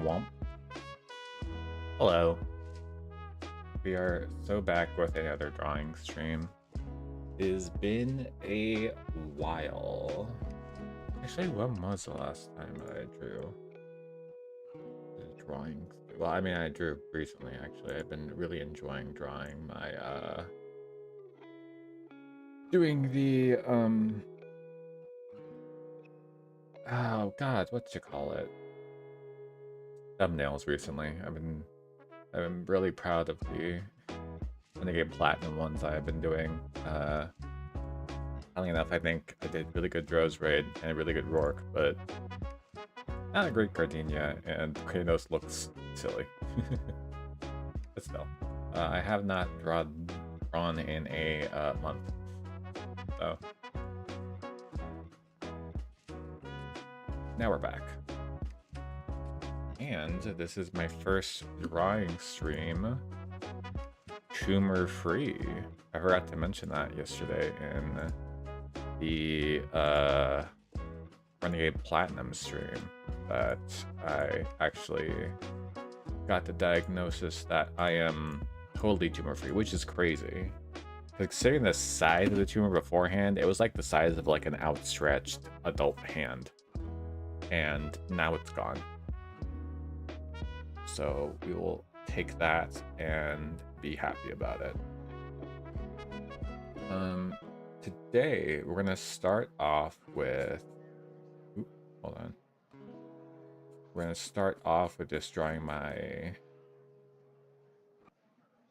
Womp. Hello. We are so back with another drawing stream. It has been a while. Actually, when was the last time I drew the drawing? Well, I mean, I drew recently, actually. I've been really enjoying drawing my, doing the, oh god, what you call it? Thumbnails recently. I've been really proud of the Renegade Platinum ones I've been doing. Funnily enough, I think I did really good Rose Raid and a really good Rourke, but not a great Gardenia, and Kratos looks silly. But still, I have not drawn in a month, so now we're back. And this is my first drawing stream tumor free. I forgot to mention that yesterday in the Renegade Platinum stream, that I actually got the diagnosis that I am totally tumor free, which is crazy. Considering the size of the tumor beforehand, it was like the size of like an outstretched adult hand, and now it's gone. So we will take that and be happy about it. Today we're gonna start off with, hold on. We're gonna start off with just drawing my,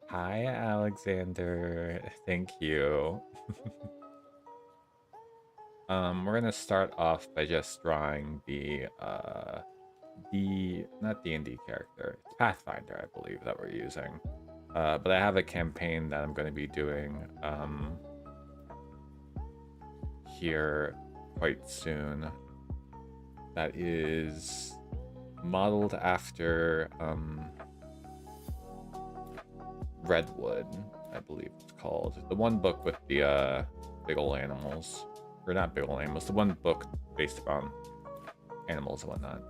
hi Alexander, thank you. We're gonna start off by just drawing the not D&D character, it's Pathfinder, I believe, that we're using. But I have a campaign that I'm going to be doing here quite soon that is modeled after Redwood, I believe it's called. The one book with the big ol' animals. Or not big ol' animals, the one book based upon animals and whatnot.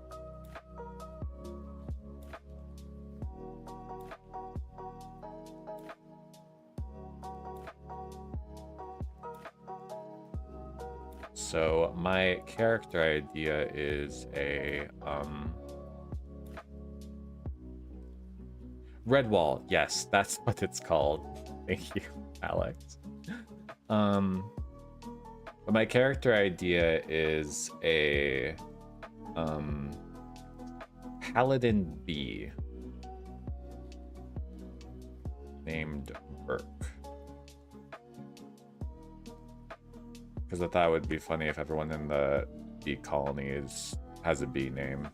So my character idea is a Redwall. Yes, that's what it's called. Thank you, Alex. But my character idea is a Paladin bee named Burke. Because I thought it would be funny if everyone in the bee colony has a bee name.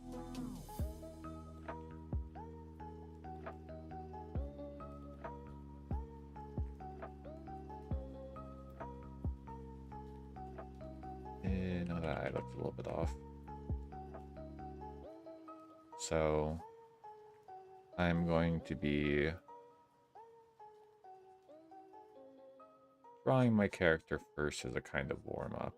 No, that eye looked a little bit off. So I'm going to be drawing my character first as a kind of warm-up.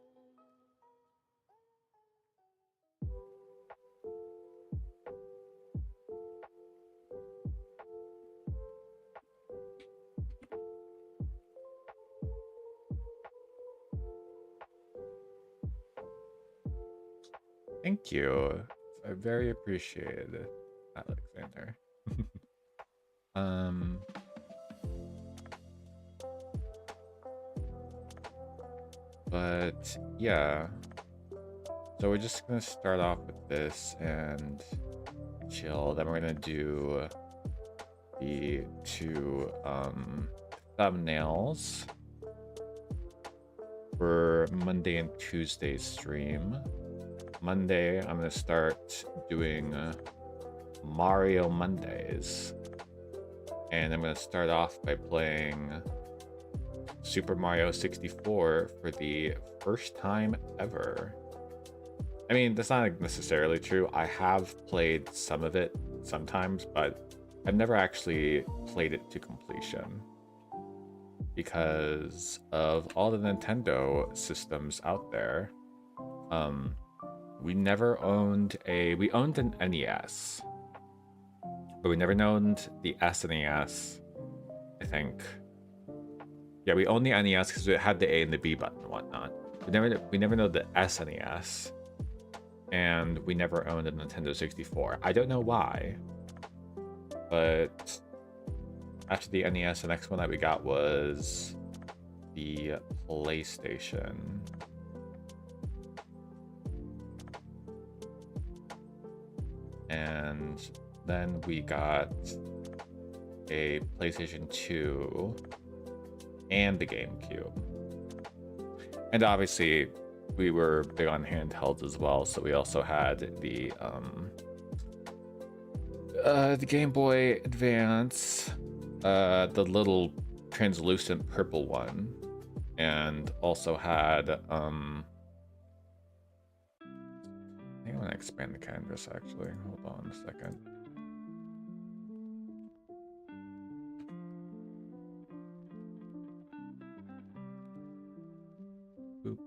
Thank you. I very appreciate it, Alexander. But yeah, so we're just gonna start off with this and chill. Then we're gonna do the two thumbnails for Monday and Tuesday stream. Monday, I'm gonna start doing Mario Mondays, and I'm gonna start off by playing Super Mario 64 for the first time ever. I mean, that's not necessarily true. I have played some of it sometimes, but I've never actually played it to completion because of all the Nintendo systems out there. We never owned we owned an NES, but we never owned the SNES, I think. Yeah, we owned the NES because it had the A and the B button and whatnot. We never know the SNES, and we never owned a Nintendo 64. I don't know why, but after the NES, the next one that we got was the PlayStation. And then we got a PlayStation 2 and the GameCube. And obviously, we were big on handhelds as well, so we also had the Game Boy Advance, the little translucent purple one, and also had I think I want to expand the canvas actually. Hold on a second. Oop.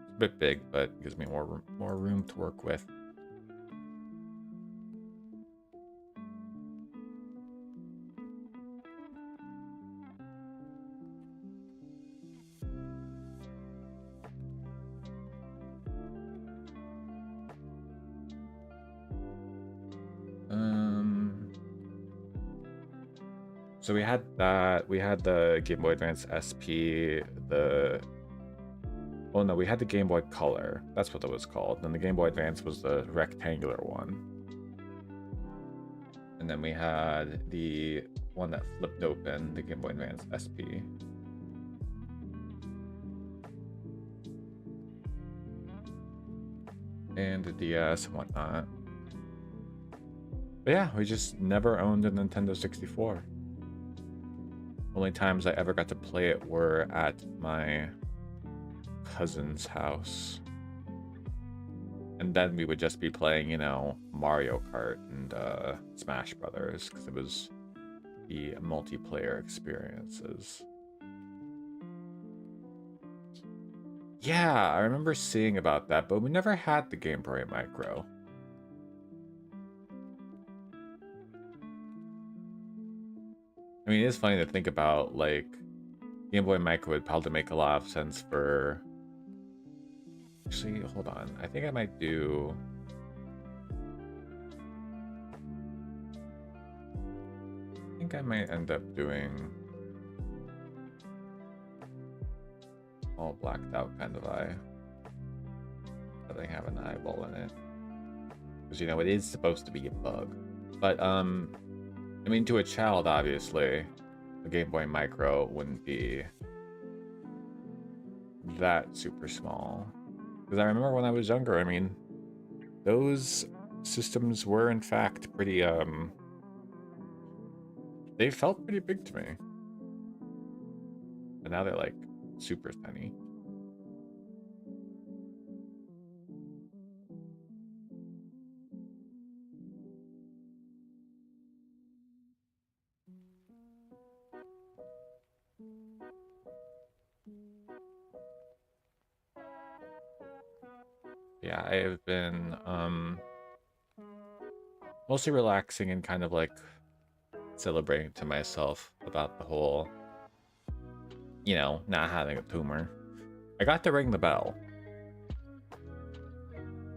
It's a bit big, but gives me more room to work with. So we had that. We had the Game Boy Advance SP. Oh no, we had the Game Boy Color. That's what it was called. Then the Game Boy Advance was the rectangular one. And then we had the one that flipped open, the Game Boy Advance SP. And the DS and whatnot. But yeah, we just never owned a Nintendo 64. Only times I ever got to play it were at my cousin's house. And then we would just be playing, you know, Mario Kart and Smash Brothers, because it was the multiplayer experiences. Yeah, I remember seeing about that, but we never had the Game Boy Micro. I mean, it's funny to think about, like, Game Boy Micro would probably make a lot of sense for... Actually, hold on. I think I might do... I think I might end up doing... all blacked out kind of eye. Doesn't have an eyeball in it. Because, you know, it is supposed to be a bug. But, I mean, to a child, obviously, a Game Boy Micro wouldn't be that super small. Because I remember when I was younger, I mean, those systems were, in fact, pretty, they felt pretty big to me. But now they're, like, super tiny. Yeah, I have been mostly relaxing and kind of like celebrating to myself about the whole, you know, not having a tumor. I got to ring the bell,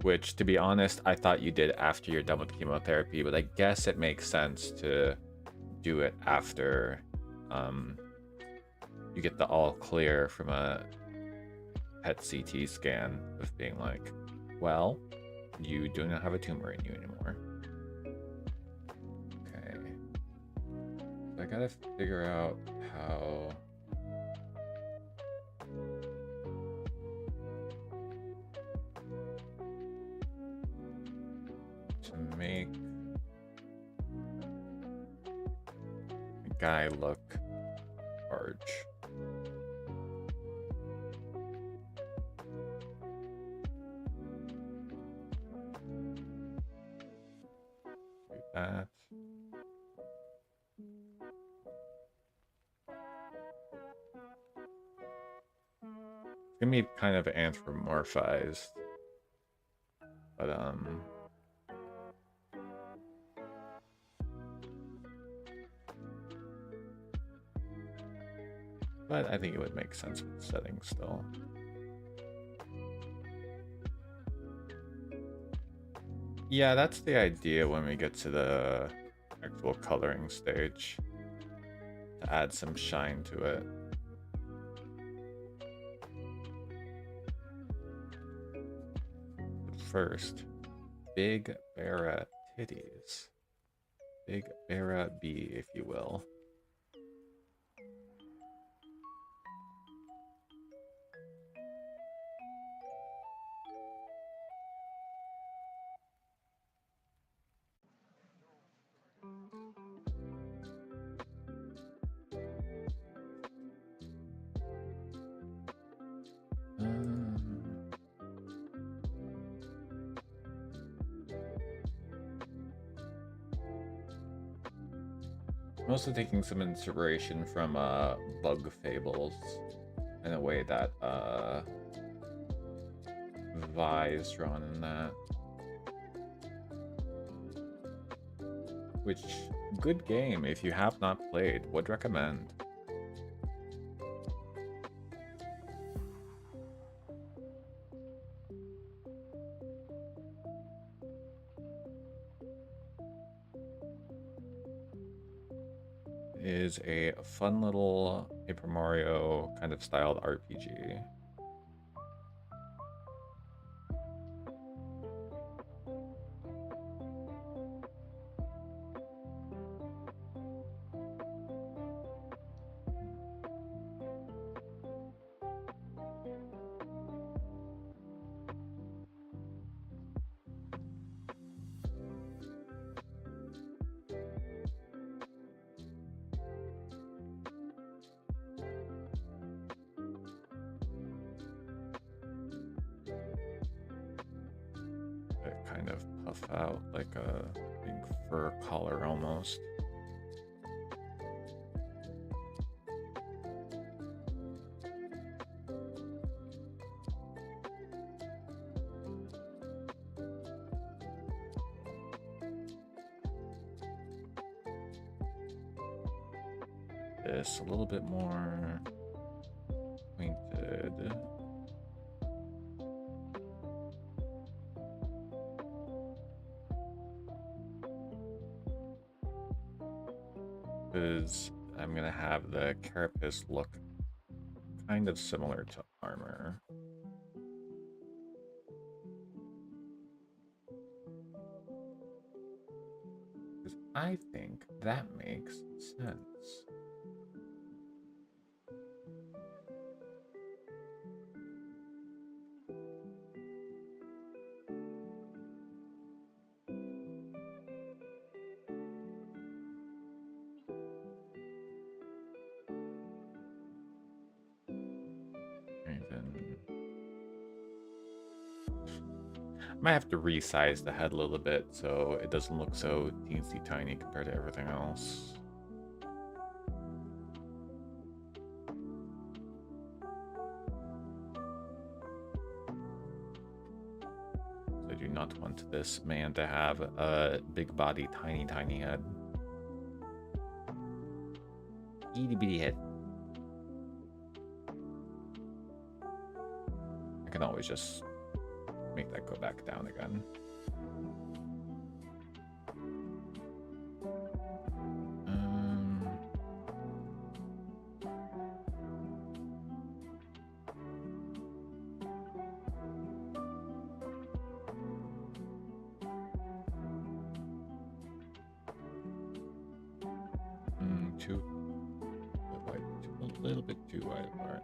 which, to be honest, I thought you did after you're done with chemotherapy, but I guess it makes sense to do it after you get the all clear from a PET CT scan of being like, well, you do not have a tumor in you anymore. Okay. So I gotta figure out how... to make a guy look large. that. It's gonna be kind of anthropomorphized, but I think it would make sense with the settings still. Yeah, that's the idea when we get to the actual coloring stage, to add some shine to it. But first, Big Barra titties. Big Barra B, if you will. I'm also taking some inspiration from Bug Fables in a way that Vi is drawn in that. Which, good game if you have not played, would recommend. Is a fun little Paper Mario kind of styled RPG. It kind of puff out like a big fur collar almost. This a little bit more pointed. Because I'm gonna have the carapace look kind of similar to armor. Because I think that makes sense. Might have to resize the head a little bit so it doesn't look so teensy tiny compared to everything else. I do not want this man to have a big body, tiny head. Itty bitty head. I can always just make that go back down again. 2 wide, a little bit too wide apart.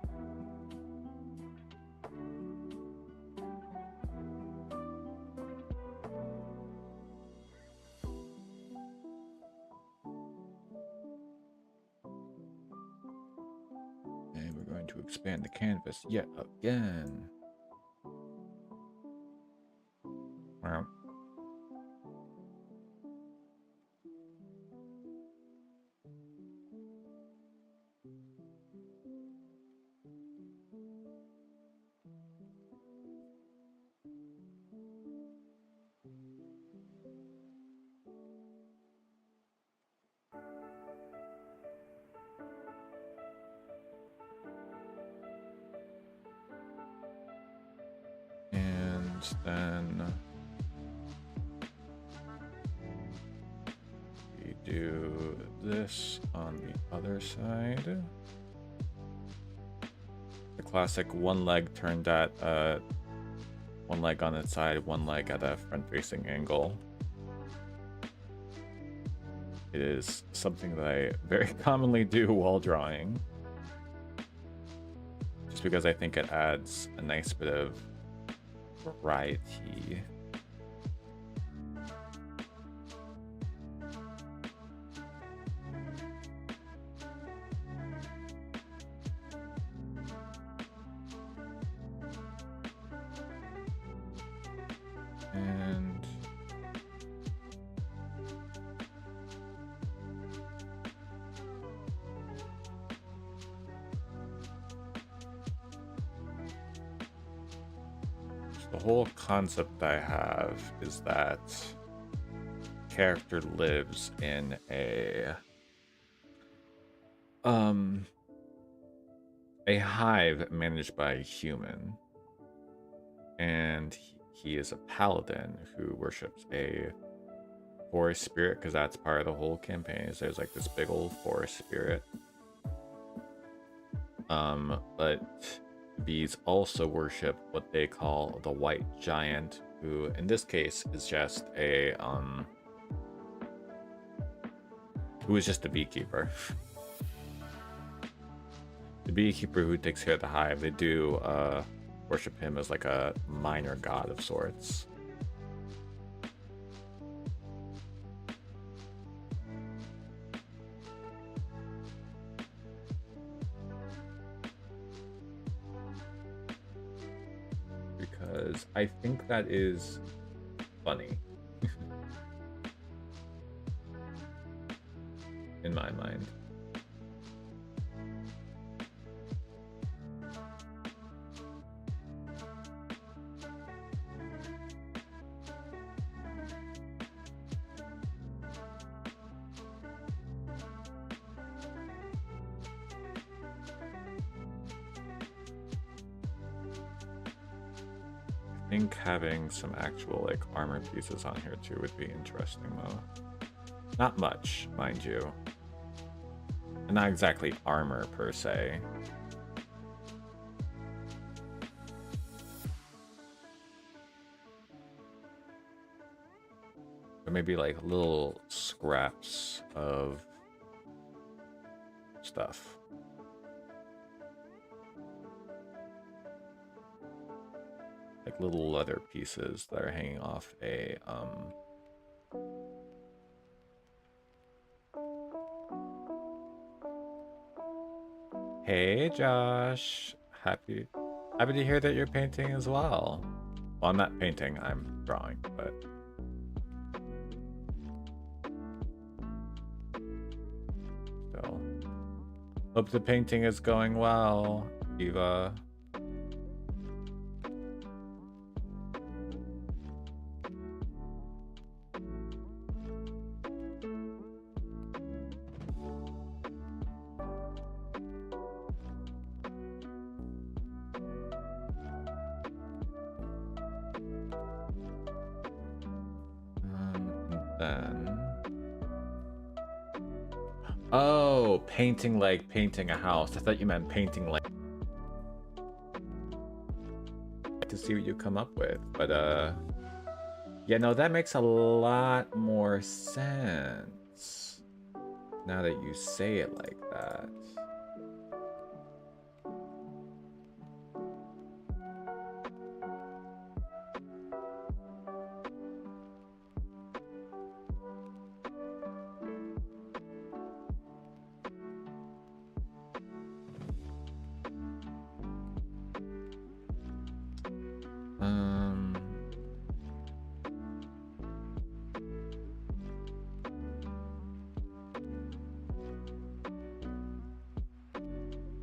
And we're going to expand the canvas yet again. Wow. And then we do this on the other side. The classic one leg turned at one leg on its side, one leg at a front-facing angle. It is something that I very commonly do while drawing, just because I think it adds a nice bit of variety. And the whole concept I have is that character lives in a hive managed by a human, and he is a paladin who worships a forest spirit, because that's part of the whole campaign. Is there's like this big old forest spirit. But bees also worship what they call the white giant, who in this case is just a who is just a beekeeper. The beekeeper who takes care of the hive. They do worship him as like a minor god of sorts. Because I think that is funny. In my mind. I think having some actual like armor pieces on here too would be interesting though. Not much, mind you. And not exactly armor per se. But maybe like little scraps of stuff. Like little leather pieces that are hanging off a Hey Josh, happy to hear that you're painting as well. Well, I'm not painting, I'm drawing, but so hope the painting is going well, Eva. Oh, painting like painting a house. I thought you meant painting like to see what you come up with. But yeah, no, that makes a lot more sense now that you say it like that.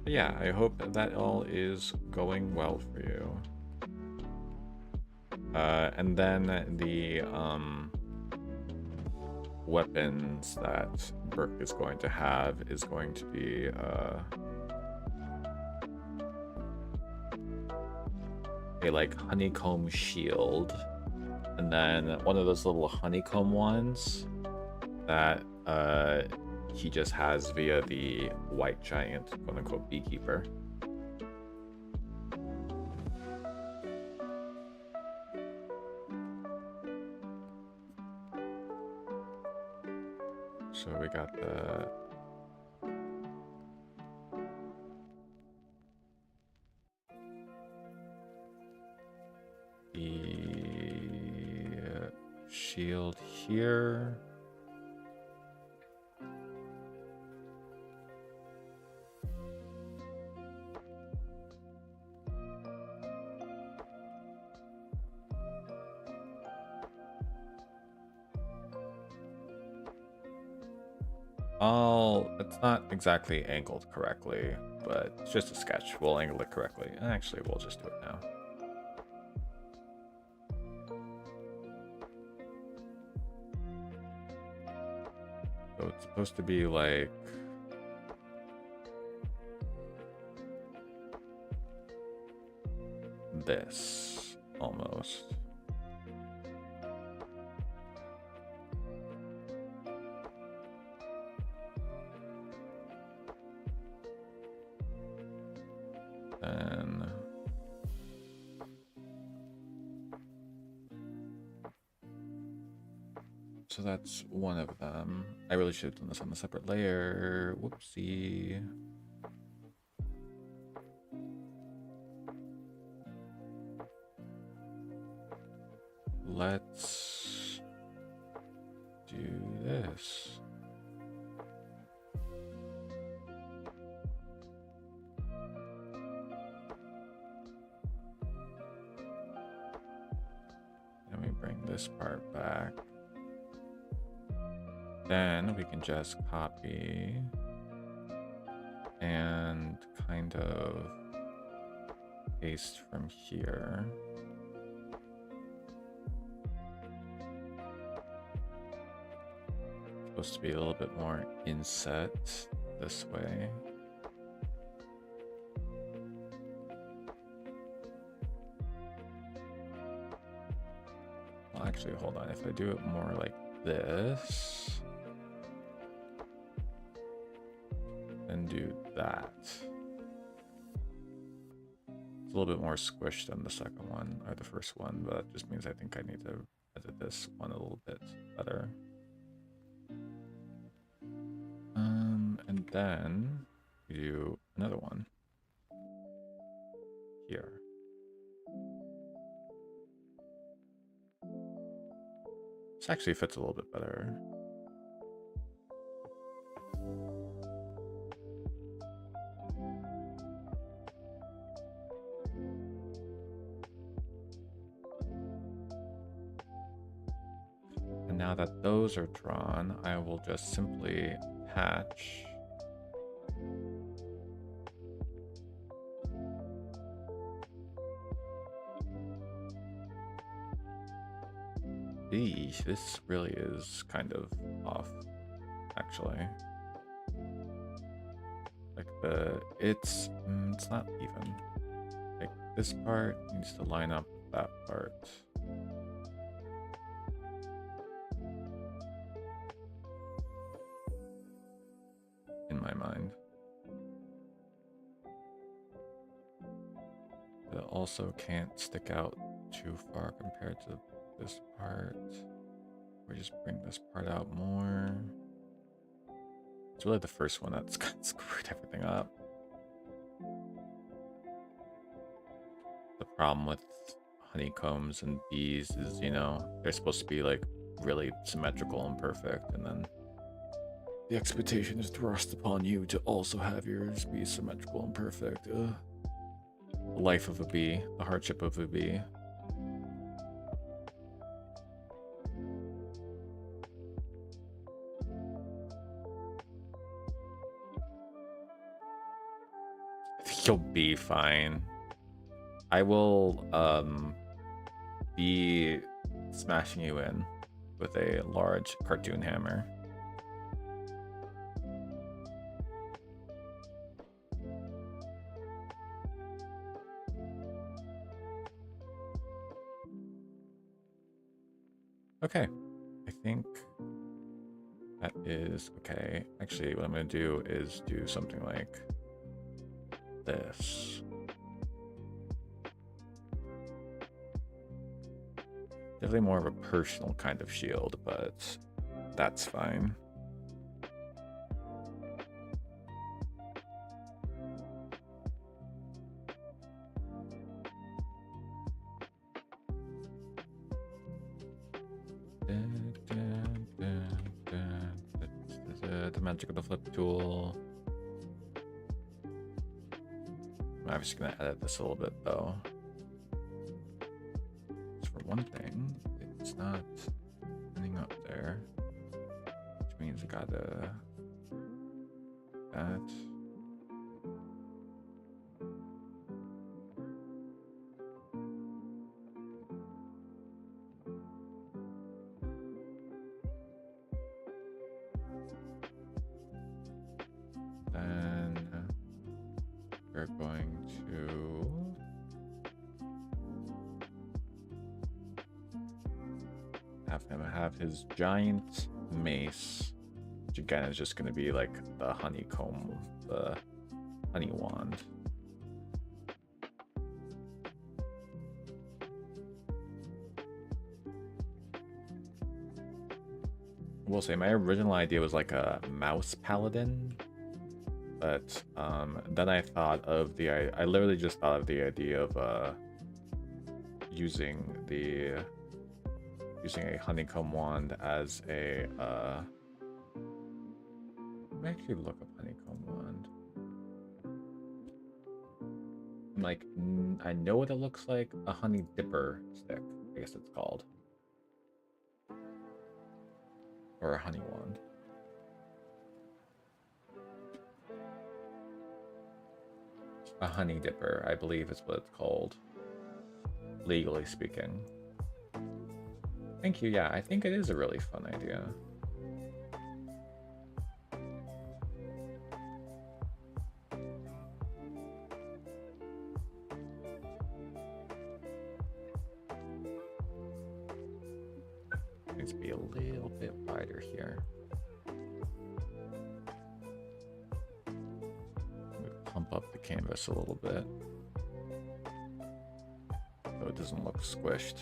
Yeah, I hope that all is going well for you. And then the weapons that Burke is going to have is going to be a like honeycomb shield, and then one of those little honeycomb ones that he just has via the white giant quote unquote beekeeper. So we got the shield here. It's not exactly angled correctly, but it's just a sketch. We'll angle it correctly. Actually, we'll just do it now. So it's supposed to be like this, almost. And so that's one of them. I really should have done this on a separate layer. Whoopsie. Let's do this. Then we bring this part back. Then we can just copy and kind of paste from here. Supposed to be a little bit more inset this way. Well, actually, hold on. If I do it more like this, and do that. It's a little bit more squished than the second one, or the first one, but that just means I think I need to edit this one a little bit better. And then we do another one here. This actually fits a little bit better. And now that those are drawn, I will just simply hatch this really is kind of off, actually. Like it's not even. Like this part needs to line up with that part. In my mind. But it also can't stick out too far compared to this part. We just bring this part out more. It's really the first one that's screwed everything up. The problem with honeycombs and bees is, you know, they're supposed to be like really symmetrical and perfect, and then the expectation is thrust upon you to also have yours be symmetrical and perfect. The life of a bee, the hardship of a bee. You'll be fine. I will be smashing you in with a large cartoon hammer. Okay, I think that is okay. Actually, what I'm going to do is do something like this. Definitely more of a personal kind of shield, but that's fine. The magic of the flip tool. I'm obviously going to edit this a little bit though. For one thing, it's not ending up there, which means I gotta that. Then we're going to have him have his giant mace, which again is just going to be like the honeycomb, the honey wand. I will say my original idea was like a mouse paladin, but then I thought of I literally just thought of the idea of using a honeycomb wand as a let me actually look up honeycomb wand. Like, I know what it looks like. A honey dipper stick, I guess it's called, or a honey wand. A honey dipper, I believe is what it's called, legally speaking. Thank you. Yeah, I think it is a really fun idea. Needs to be a little bit wider here. Pump up the canvas a little bit so it doesn't look squished.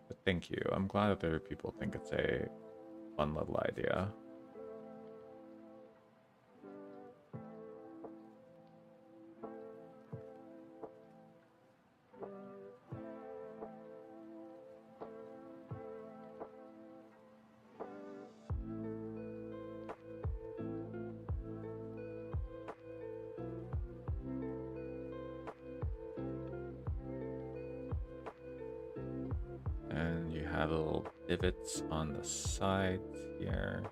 But thank you. I'm glad that other people think it's a fun little idea. And you have little divots on the sides here.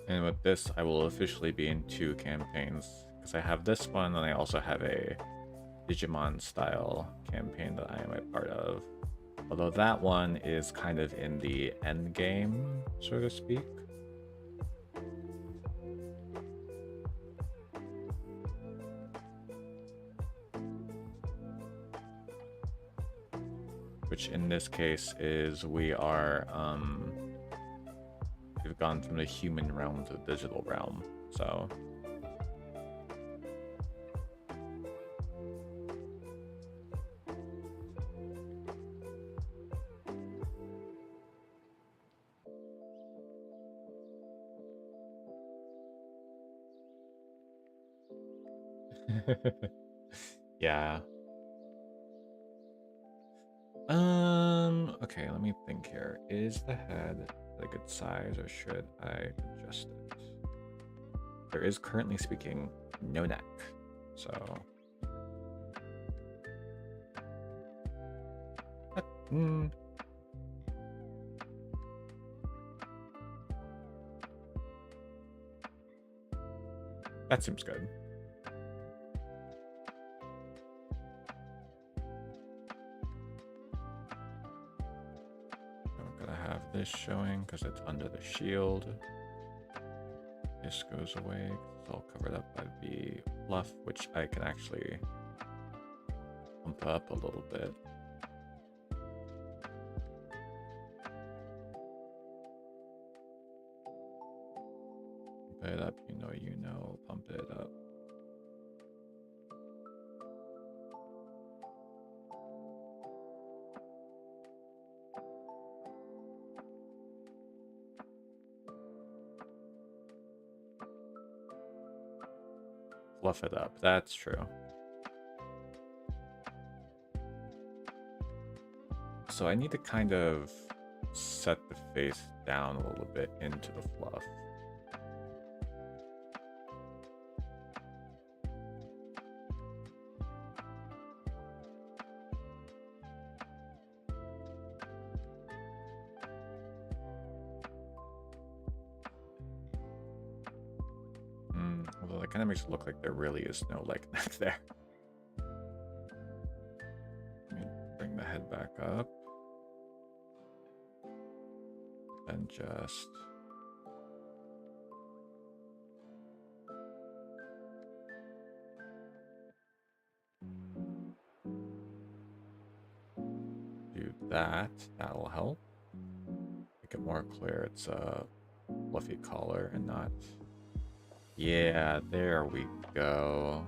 And with this, I will officially be in 2 campaigns, because I have this one and I also have a Digimon style campaign that I am a part of. Although that one is kind of in the end game, so to speak. Which in this case is we've gone from the human realm to the digital realm, so. Yeah. Okay, let me think here. Is the head a good size, or should I adjust it? There is, currently speaking, no neck, so. That seems good. I'm gonna have this showing because it's under the shield. This goes away. It's all covered up by the fluff, which I can actually bump up a little bit. Pump it up, you know, pump it up. Fluff it up, that's true. So I need to kind of set the face down a little bit into the fluff. Although that kind of makes it look like there really is no leg neck there. Let me bring the head back up. And just do that. That'll help. Make it more clear it's a fluffy collar and not... Yeah, there we go.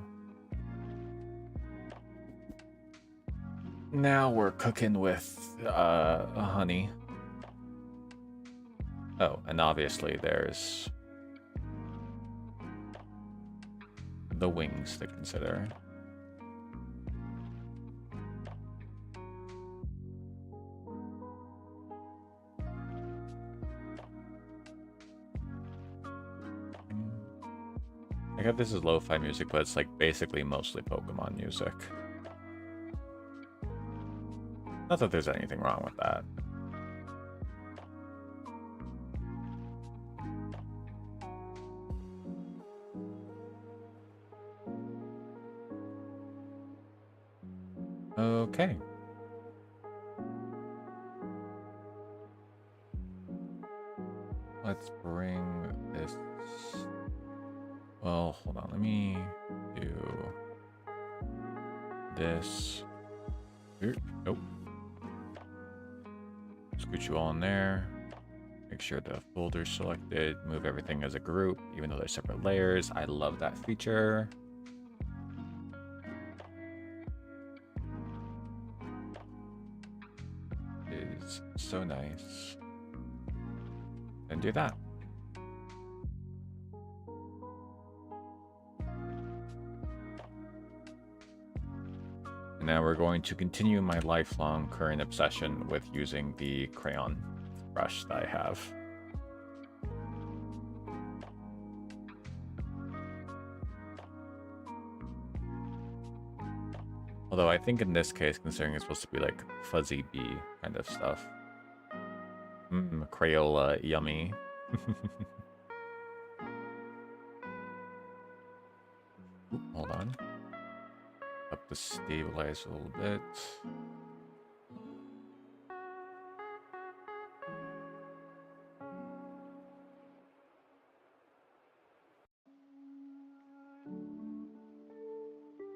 Now we're cooking with honey. Oh, and obviously there's the wings to consider. I got this is lo-fi music, but it's like basically mostly Pokemon music. Not that there's anything wrong with that. Okay. Let's bring this... Well, hold on. Let me do this. Nope. Scoot you all in there. Make sure the folder's selected. Move everything as a group, even though they're separate layers. I love that feature. It is so nice. And do that. Now we're going to continue my lifelong current obsession with using the crayon brush that I have. Although I think in this case, considering it's supposed to be like fuzzy bee kind of stuff. Crayola, yummy. Ooh, hold on. Up to stabilize a little bit.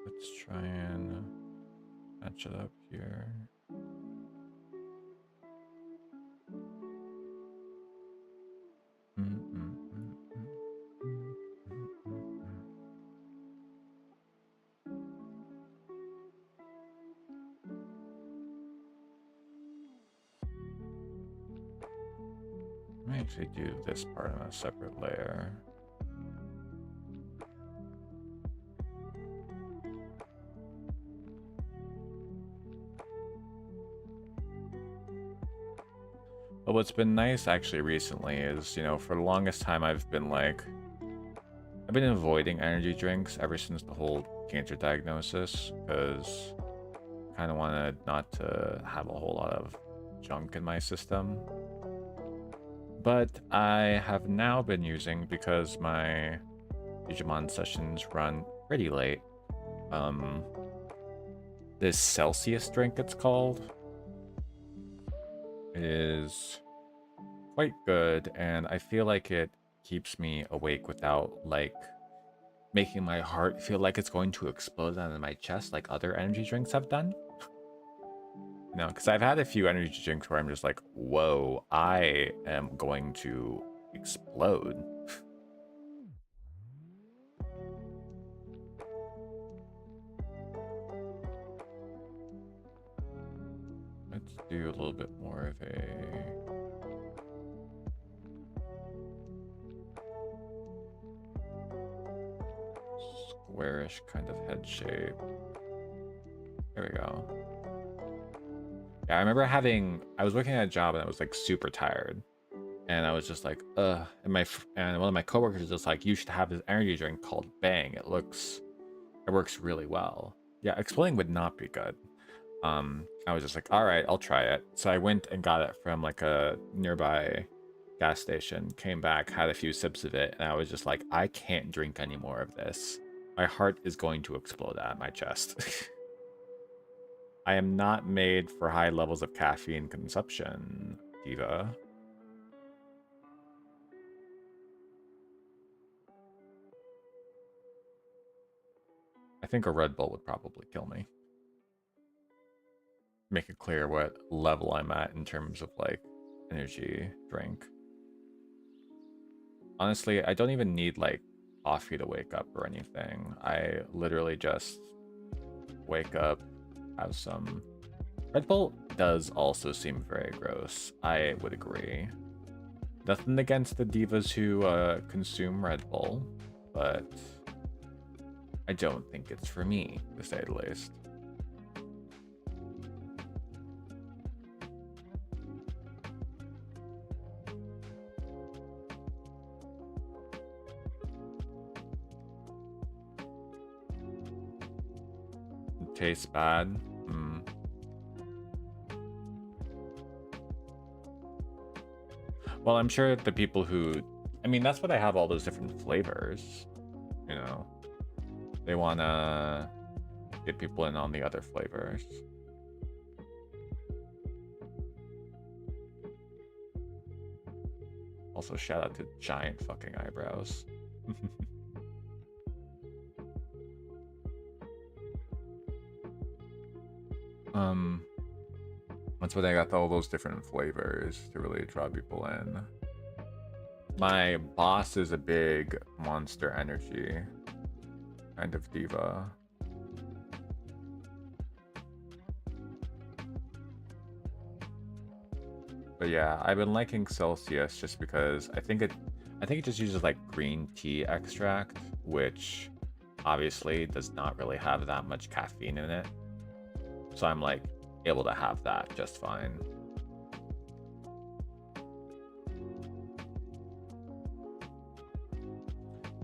Let's try and match it up here. Let me actually do this part on a separate layer. But what's been nice actually recently is, for the longest time I've been avoiding energy drinks ever since the whole cancer diagnosis, because I kind of wanted not to have a whole lot of junk in my system. But I have now been using, because my Digimon sessions run pretty late. This Celsius drink, it's called, is quite good, and I feel like it keeps me awake without like making my heart feel like it's going to explode out of my chest like other energy drinks have done. You know, because I've had a few energy drinks where I'm just like, whoa, I am going to explode. Let's do a little bit more of a squarish kind of head shape. There we go. Yeah, I remember I was working at a job and I was like super tired. And I was just like, ugh. And one of my coworkers was just like, you should have this energy drink called Bang. It works really well. Yeah, exploding would not be good. I was just like, all right, I'll try it. So I went and got it from like a nearby gas station, came back, had a few sips of it, and I was just like, I can't drink any more of this. My heart is going to explode out of my chest. I am not made for high levels of caffeine consumption, Diva. I think a Red Bull would probably kill me. Make it clear what level I'm at in terms of like energy drink. Honestly, I don't even need like coffee to wake up or anything. I literally just wake up, have some. Red Bull does also seem very gross. I would agree. Nothing against the divas who consume Red Bull, but I don't think it's for me, to say the least. It tastes bad. Well, I'm sure the people who, I mean, that's why they have all those different flavors, you know. They want to get people in on the other flavors. Also, shout out to giant fucking eyebrows. That's why they got all those different flavors to really draw people in. My boss is a big Monster Energy kind of diva. But yeah, I've been liking Celsius just because I think it just uses like green tea extract, which obviously does not really have that much caffeine in it. So I'm like able to have that just fine.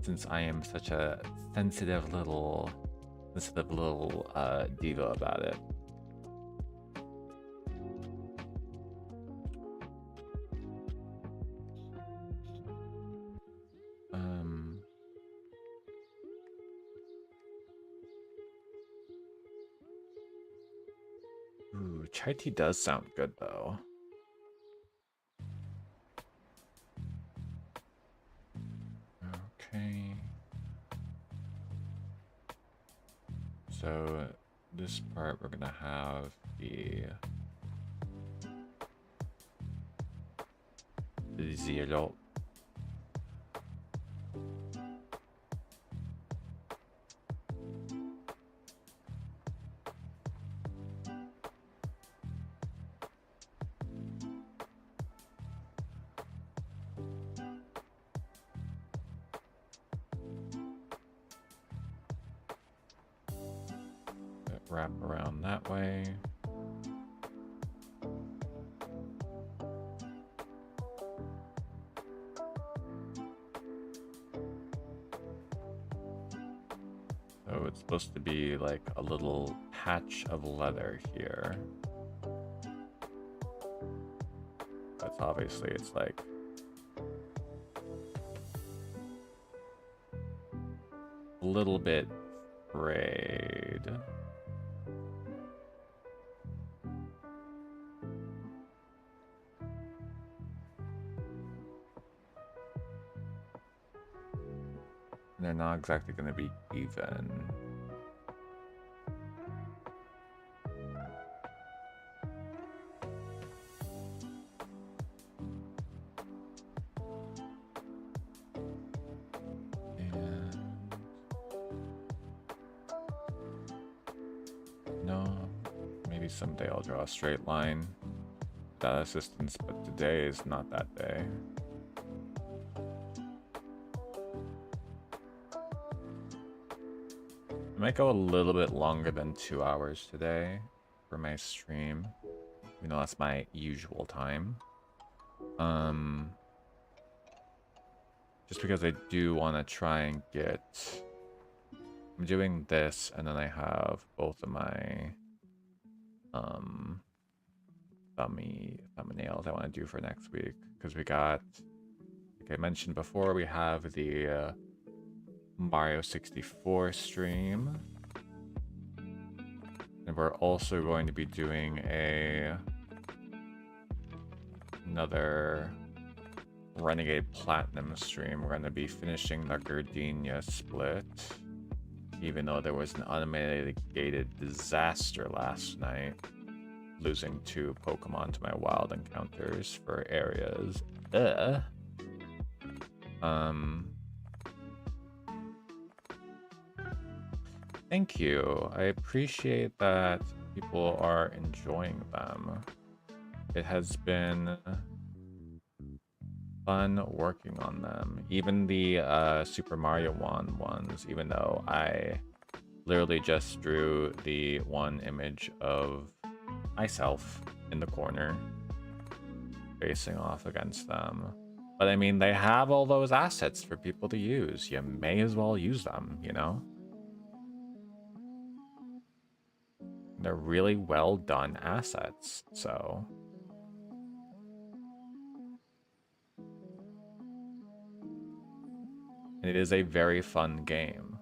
Since I am such a sensitive little diva about it. Ooh, chai tea does sound good though. Okay. So this part we're gonna have the zero. Wrap around that way. So it's supposed to be like a little patch of leather here. That's obviously, it's like a little bit frayed. They're not exactly going to be even. Someday I'll draw a straight line without assistance, but today is not that day. I might go a little bit longer than 2 hours today for my stream. You know, that's my usual time. Just because I do want to try and get... I'm doing this, and then I have both of my thumbnails I want to do for next week, because we got, like I mentioned before, we have the Mario 64 stream, and we're also going to be doing another Renegade Platinum stream. We're going to be finishing the Gardenia split, even though there was an unmitigated disaster last night, losing 2 Pokemon to my wild encounters for areas. Thank you. I appreciate that people are enjoying them. It has been fun working on them. Even the Super Mario ones, even though I literally just drew the one image of myself in the corner facing off against them. But I mean, they have all those assets for people to use. You may as well use them, you know? They're really well done assets, so... It is a very fun game.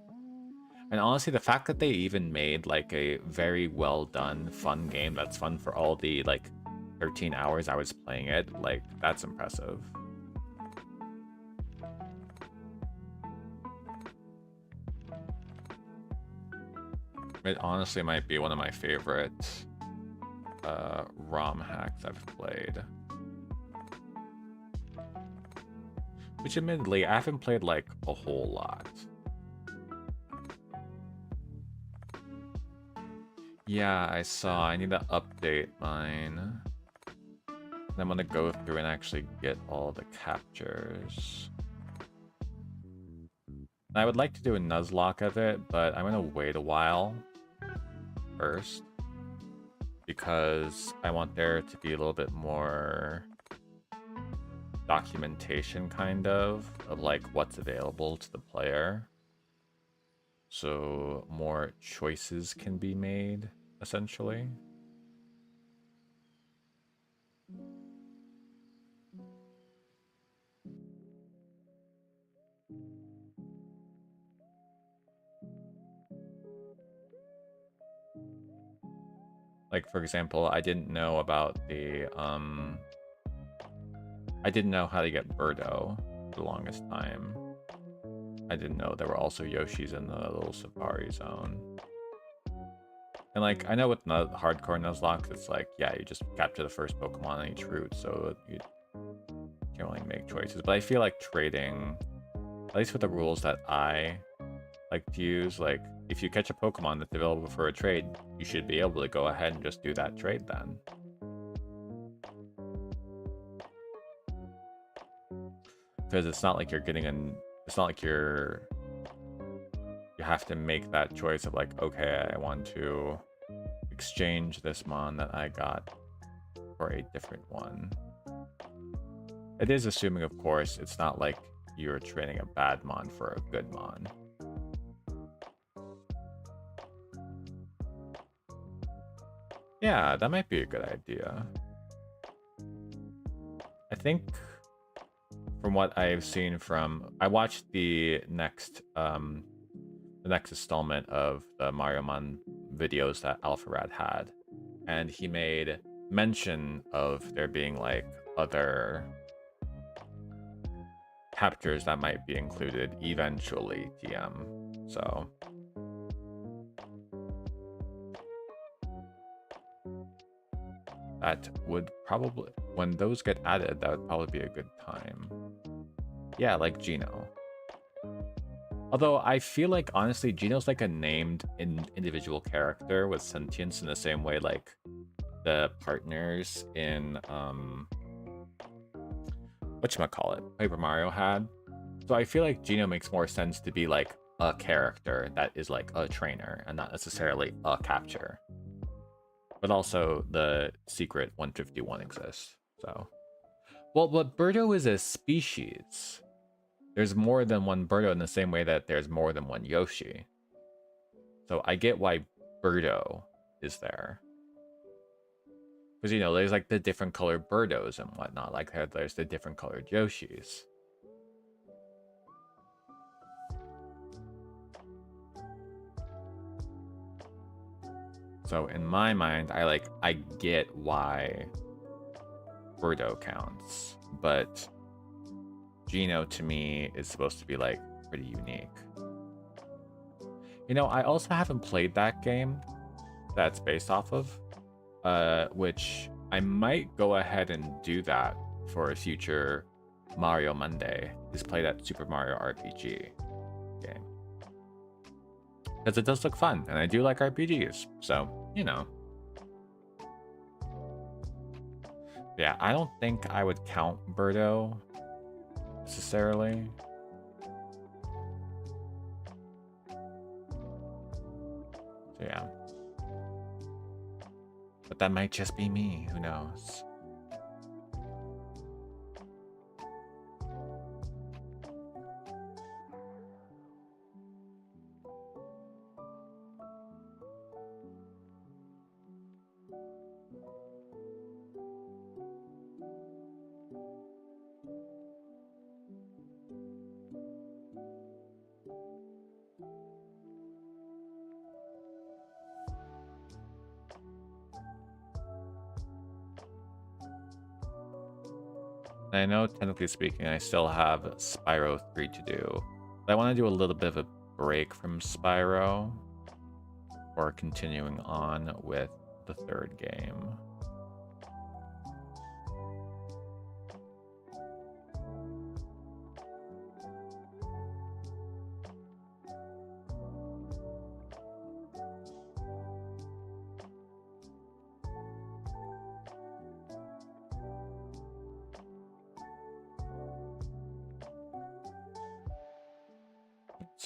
And honestly, the fact that they even made like a very well done, fun game that's fun for all the like 13 hours I was playing it, like that's impressive. It honestly might be one of my favorite ROM hacks I've played. Which admittedly, I haven't played like a whole lot. Yeah, I saw. I need to update mine. And I'm gonna go through and actually get all the captures. I would like to do a Nuzlocke of it, but I'm gonna wait a while first, because I want there to be a little bit more documentation kind of like what's available to the player, so more choices can be made essentially. Like, for example, I didn't know about the I didn't know how to get Birdo for the longest time. I didn't know there were also Yoshis in the little Safari Zone. And like, I know with hardcore Nuzlocke, it's like, yeah, you just capture the first Pokemon on each route, so you can only make choices. But I feel like trading, at least with the rules that I like to use, like, if you catch a Pokemon that's available for a trade, you should be able to go ahead and just do that trade then. Because it's not like you're getting it's not like you have to make that choice of like, okay, I want to exchange this mon that I got for a different one. It is assuming, of course, it's not like you're trading a bad mon for a good mon. Yeah, that might be a good idea. I think from what I've seen from... I watched the next the next installment of the Mario Mon videos that AlphaRad had, and he made mention of there being like other captures that might be included eventually, TM. So that would probably, when those get added, that would probably be a good time. Yeah, like Geno. Although I feel like, honestly, Geno's like a named individual character with sentience in the same way like the partners in, whatchamacallit, Paper Mario had. So I feel like Geno makes more sense to be like a character that is like a trainer and not necessarily a capture. But also the secret 151 exists, so. Well, but Birdo is a species. There's more than one Birdo in the same way that there's more than one Yoshi. So I get why Birdo is there. Because, you know, there's like the different colored Birdos and whatnot. Like there's the different colored Yoshis. So in my mind, I get why Birdo counts. But Geno to me is supposed to be like pretty unique. You know, I also haven't played that game that's based off of, which I might go ahead and do that for a future Mario Monday, is play that Super Mario RPG game. Because it does look fun, and I do like RPGs, so, you know. Yeah, I don't think I would count Birdo necessarily. So yeah. But that might just be me, who knows? I know, technically speaking, I still have Spyro 3 to do. But I want to do a little bit of a break from Spyro or continuing on with the third game.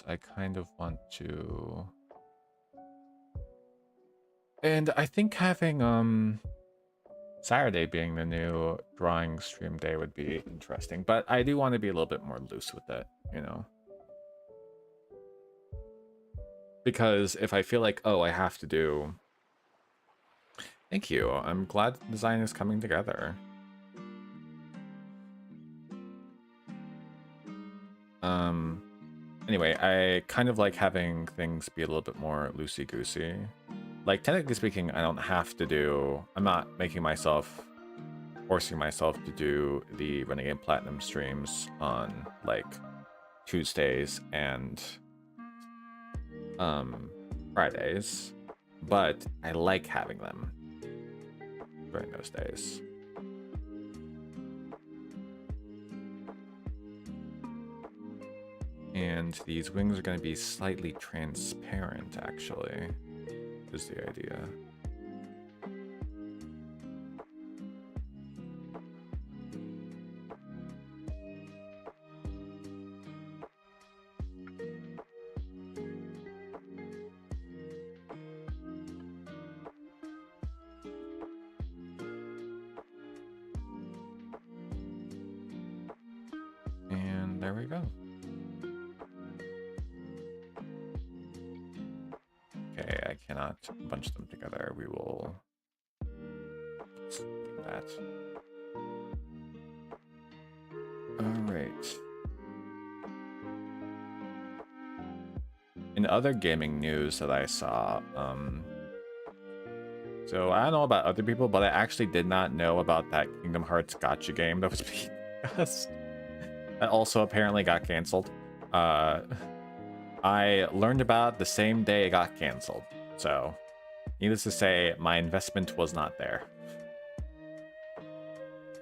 I kind of want to, and I think having Saturday being the new drawing stream day would be interesting, but I do want to be a little bit more loose with it, you know, because if I feel like, oh, I have to do, thank you, I'm glad the design is coming together. Anyway, I kind of like having things be a little bit more loosey-goosey. Like, technically speaking, I don't have to do... I'm not forcing myself to do the Renegade Platinum streams on, like, Tuesdays and Fridays. But I like having them during those days. And these wings are going to be slightly transparent, actually, is the idea. And there we go. Okay, I cannot bunch them together. We will do that. All right. in other gaming news that I saw, so I don't know about other people, but I actually did not know about that Kingdom Hearts gacha game that was being discussed. That also apparently got canceled. I learned about it the same day it got canceled. So, needless to say, my investment was not there.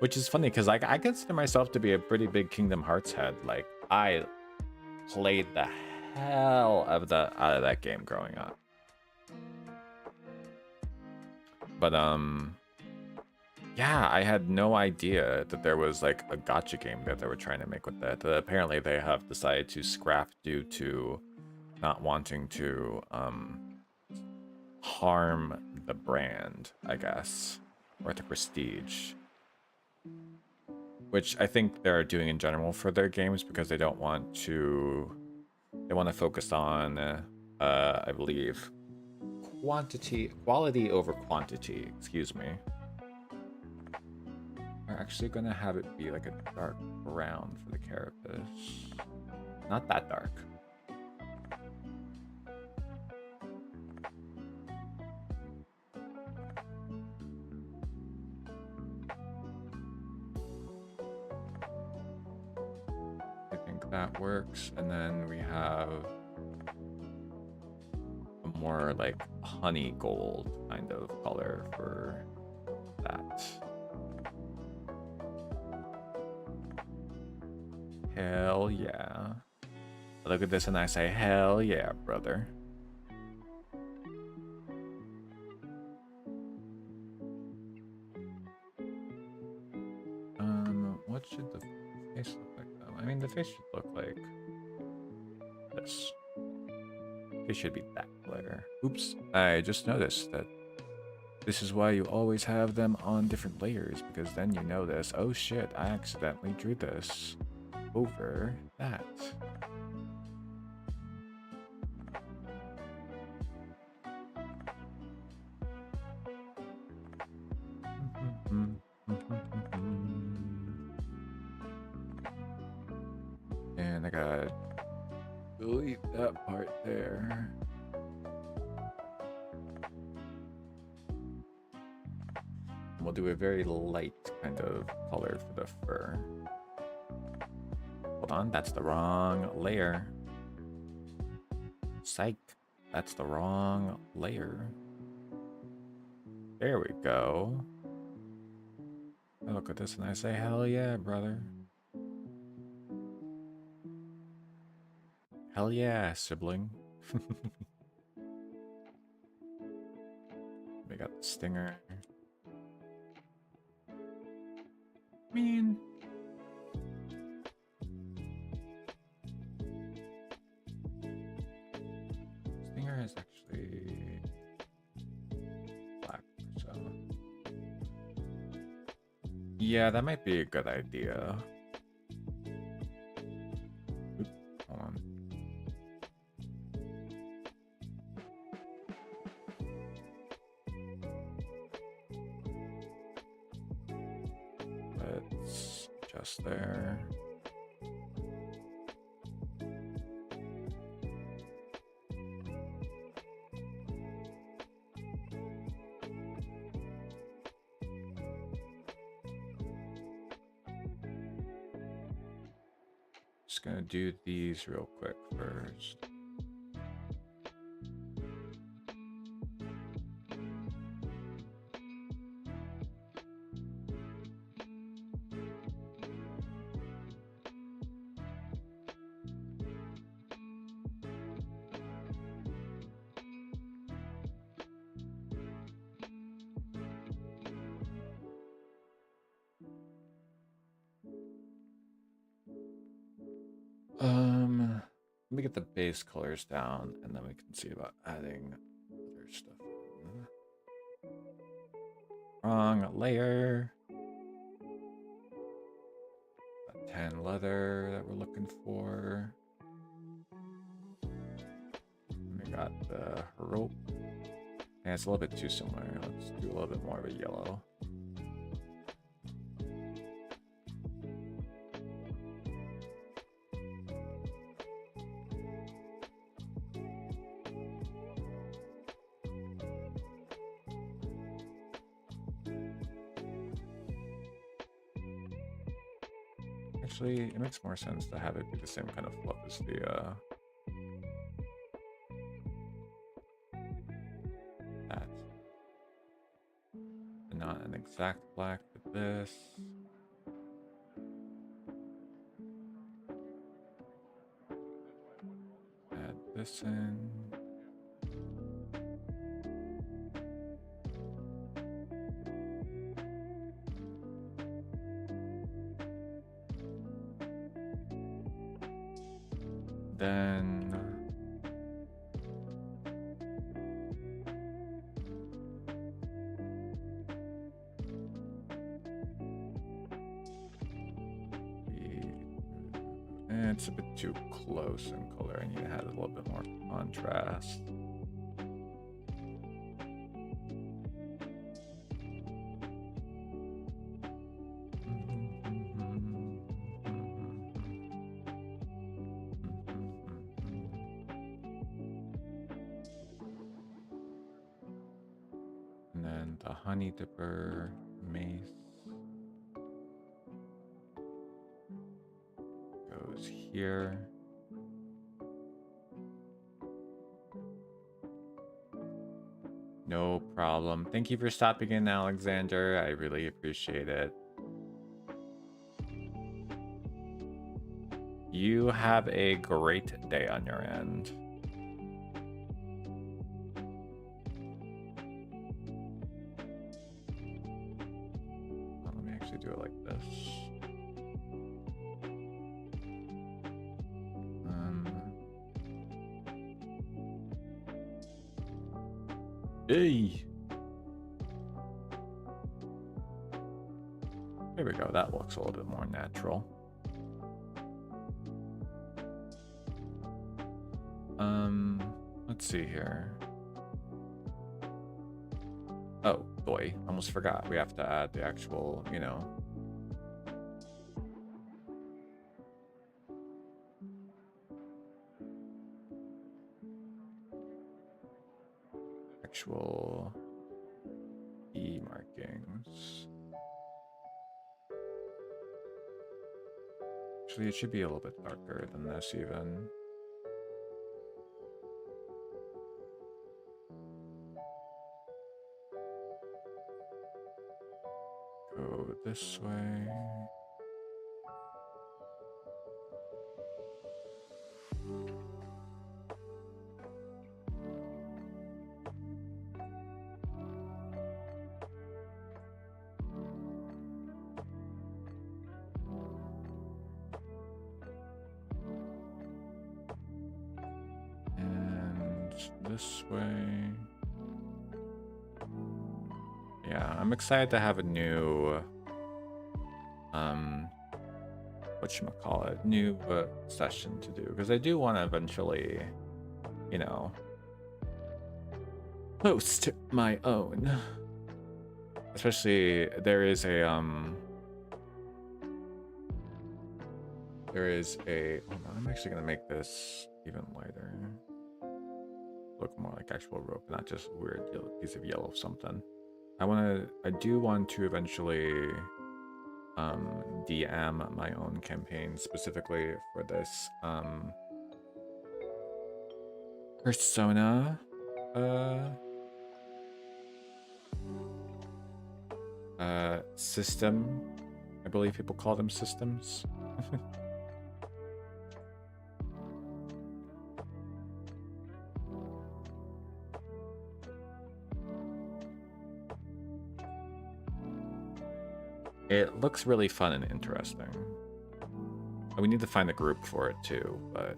Which is funny, because I consider myself to be a pretty big Kingdom Hearts head. Like, I played the hell out of that game growing up. But, yeah, I had no idea that there was, like, a gacha game that they were trying to make with that. Apparently, they have decided to scrap due to not wanting to, harm the brand, I guess, or the prestige. Which I think they're doing in general for their games because they don't want to... They want to focus on, I believe, quality over quantity, excuse me. We're actually going to have it be like a dark brown for the carapace. Not that dark. I think that works. And then we have a more like honey gold kind of color for that. Hell yeah. I look at this and I say, hell yeah, brother. What should the face look like though? I mean, the face should look like this. It should be that color. Oops, I just noticed that this is why you always have them on different layers, because then you notice, oh shit, I accidentally drew this over that. And I gotta delete that part there. We'll do a very light kind of color for the fur. Hold on, that's the wrong layer. Psych, that's the wrong layer. There we go. I look at this and I say, hell yeah, brother. Hell yeah, sibling. We got the stinger. I mean... Stinger is actually black, so... Yeah, that might be a good idea. Oops, hold on. Let's adjust there. Just gonna do these real quick first. Let me get the base colors down, and then we can see about adding other stuff in. Wrong layer. A tan leather that we're looking for. We got the rope. And it's a little bit too similar. Let's do a little bit more of a yellow. Actually, it makes more sense to have it be the same kind of fluff as the that. And not an exact black, but this. Add this in. Then it's a bit too close in color. I need to add a little bit more contrast. And then the honey dipper mace goes here. No problem. Thank you for stopping in, Alexander. I really appreciate it. You have a great day on your end. Let me actually do it like this. Hey! There we go. That looks a little bit more natural. Let's see here. Oh boy, almost forgot. We have to add the actual, you know, actual E markings. Actually, it should be a little bit darker than this even. Go this way. And this way. Yeah, I'm excited to have a new whatchamacallit, new session to do, because I do want to eventually, you know, post my own. Especially there is a hold on, I'm actually gonna make this even lighter. Look more like actual rope, not just a weird yellow piece of yellow something. I do want to eventually DM my own campaign specifically for this persona system. I believe people call them systems. It looks really fun and interesting. And we need to find a group for it too, but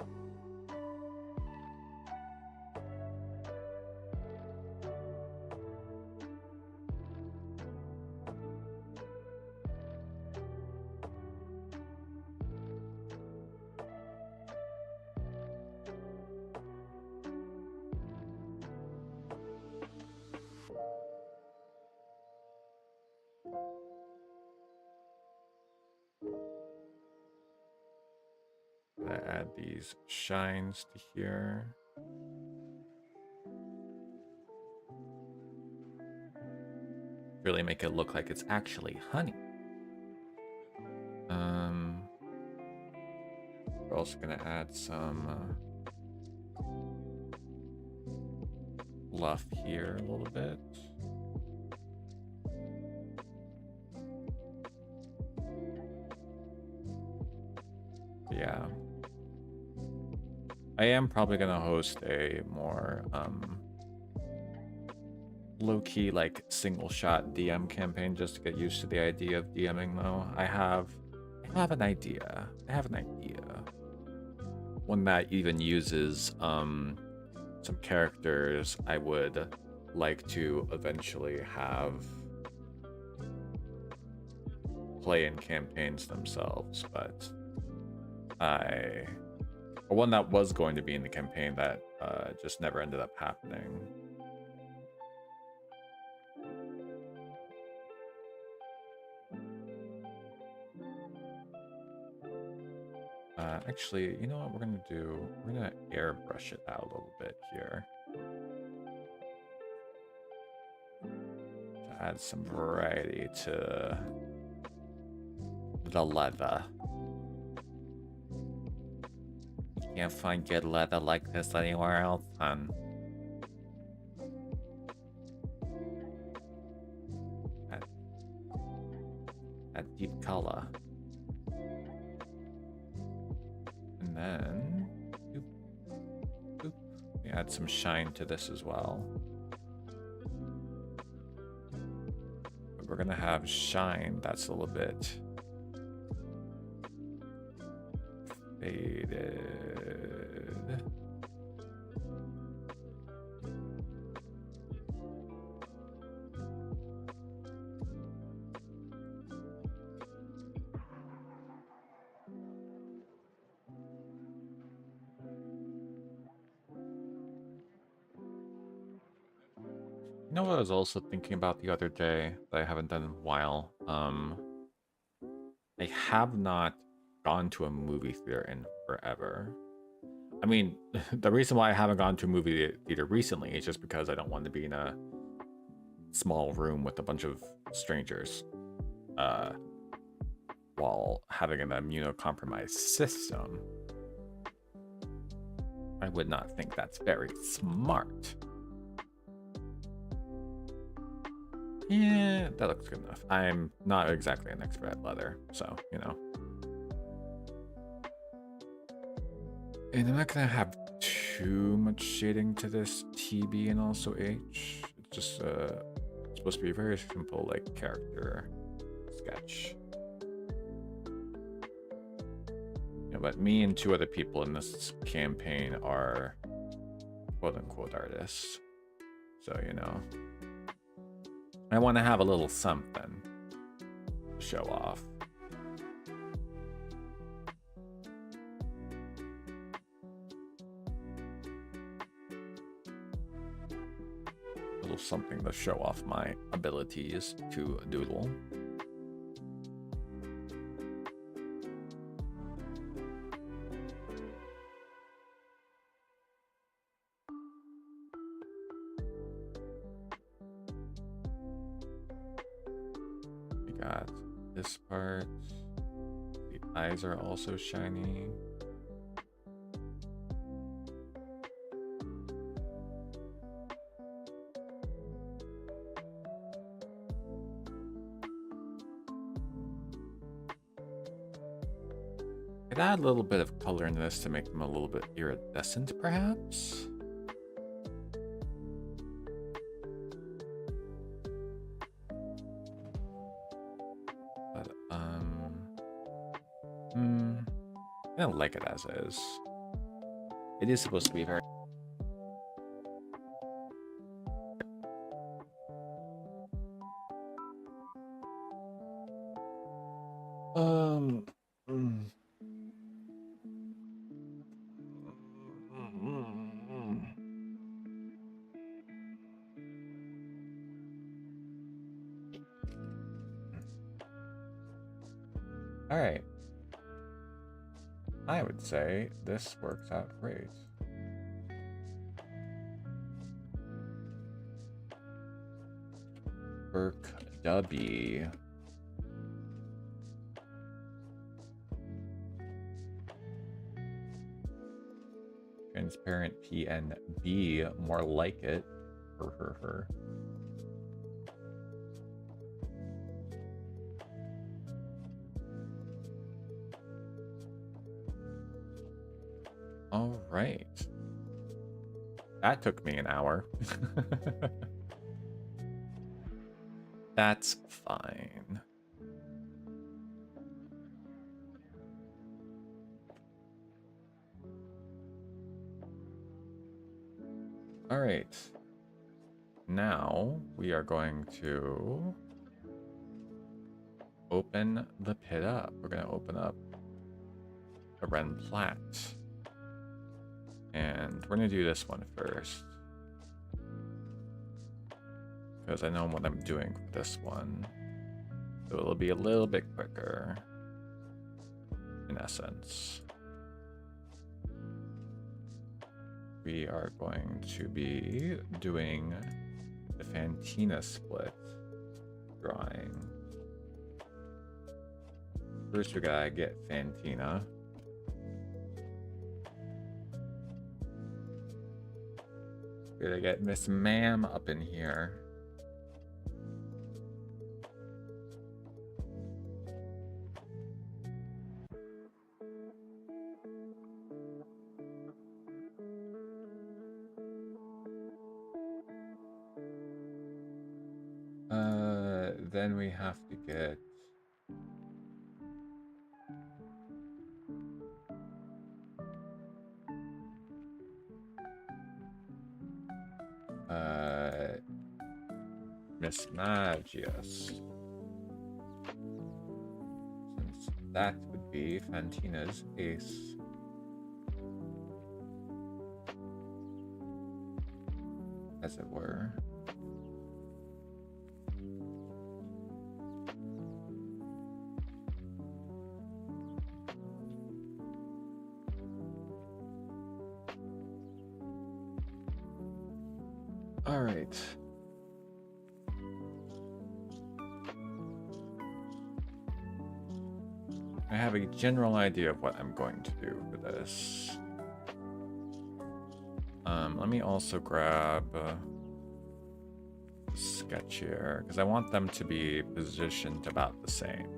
I add these shines to here. Really make it look like it's actually honey. We're also gonna add some fluff here a little bit. Yeah. I am probably gonna host a more low-key like single shot DM campaign just to get used to the idea of DMing though. I have an idea. One that even uses some characters I would like to eventually have play in campaigns themselves, but or one that was going to be in the campaign that just never ended up happening. Actually, you know what we're gonna do? We're gonna airbrush it out a little bit here to add some variety to the leather. You can't find good leather like this anywhere else, hun. That deep color. And then boop, boop. We add some shine to this as well. But we're gonna have shine that's a little bit faded. You know what I was also thinking about the other day that I haven't done in a while? I have not gone to a movie theater in forever. I mean, the reason why I haven't gone to a movie theater recently is just because I don't want to be in a small room with a bunch of strangers while having an immunocompromised system. I would not think that's very smart. Yeah, that looks good enough. I'm not exactly an expert at leather, so, you know. And I'm not gonna have too much shading to this TB and also H. It's just supposed to be a very simple, like, character sketch. Yeah, but me and two other people in this campaign are quote-unquote artists. So, you know. I want to have a little something to show off. A little something to show off my abilities to doodle. Got this part. The eyes are also shiny. I'd add a little bit of color in this to make them a little bit iridescent, perhaps. I don't like it as is. It is supposed to be very... All right. I would say this works out great. Burke W. Transparent PNB, more like it. Her. All right. That took me an hour. That's fine. All right. Now we are going to open the pit up. We're going to open up a Ren Plat. And we're going to do this one first, because I know what I'm doing for this one. So it'll be a little bit quicker, in essence. We are going to be doing the Fantina split drawing. First, we gotta get Fantina. Gotta get Miss Ma'am up in here. Then we have to get Miss Magius. Since that would be Fantina's ace. As it were. All right. I have a general idea of what I'm going to do for this. Let me also grab a sketch here, because I want them to be positioned about the same.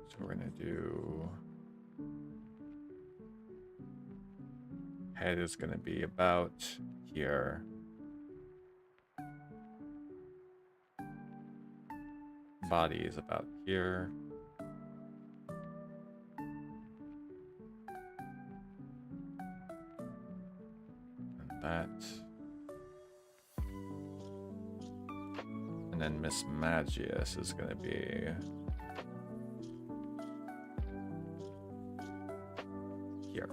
So we're gonna do head is gonna be about here. Body is about here. And that. And then Miss Magius is gonna be here.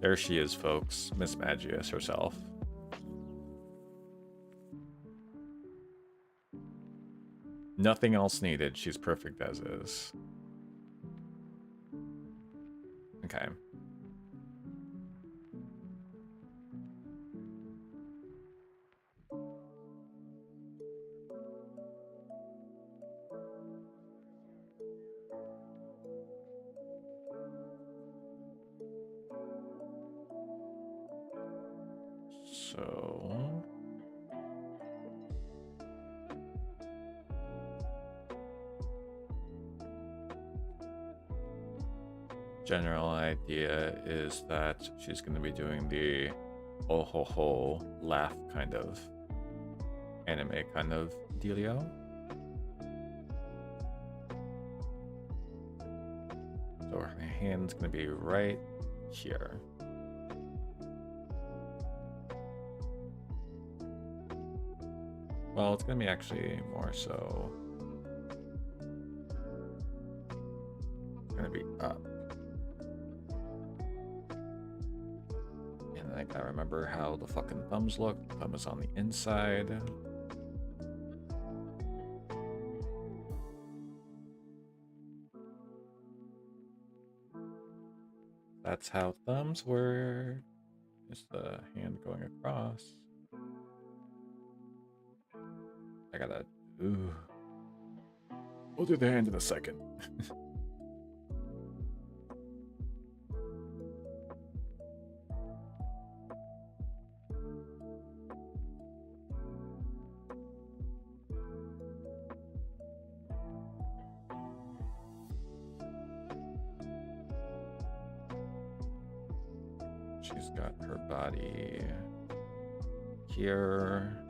There she is, folks. Miss Magius herself. Nothing else needed. She's perfect as is. Okay. So general idea is that she's going to be doing the oh ho ho laugh kind of anime kind of dealio. So her hand's going to be right here. Well, it's going to be actually more so. It's going to be up. And I gotta remember how the fucking thumbs look. The thumb is on the inside. That's how thumbs work. Just the hand going across. I gotta. Ooh. We'll do the hand in a second. She's got her body here.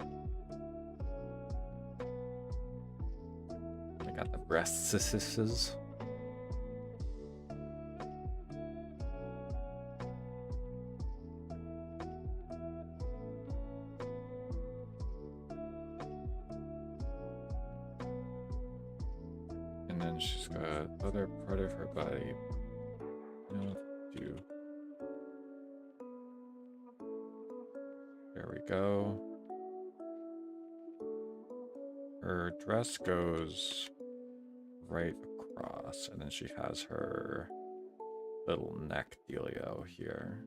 I got the breasts. And then she's got other part of her body. No, do. There we go. Her dress goes right across, and then she has her little neck dealio here.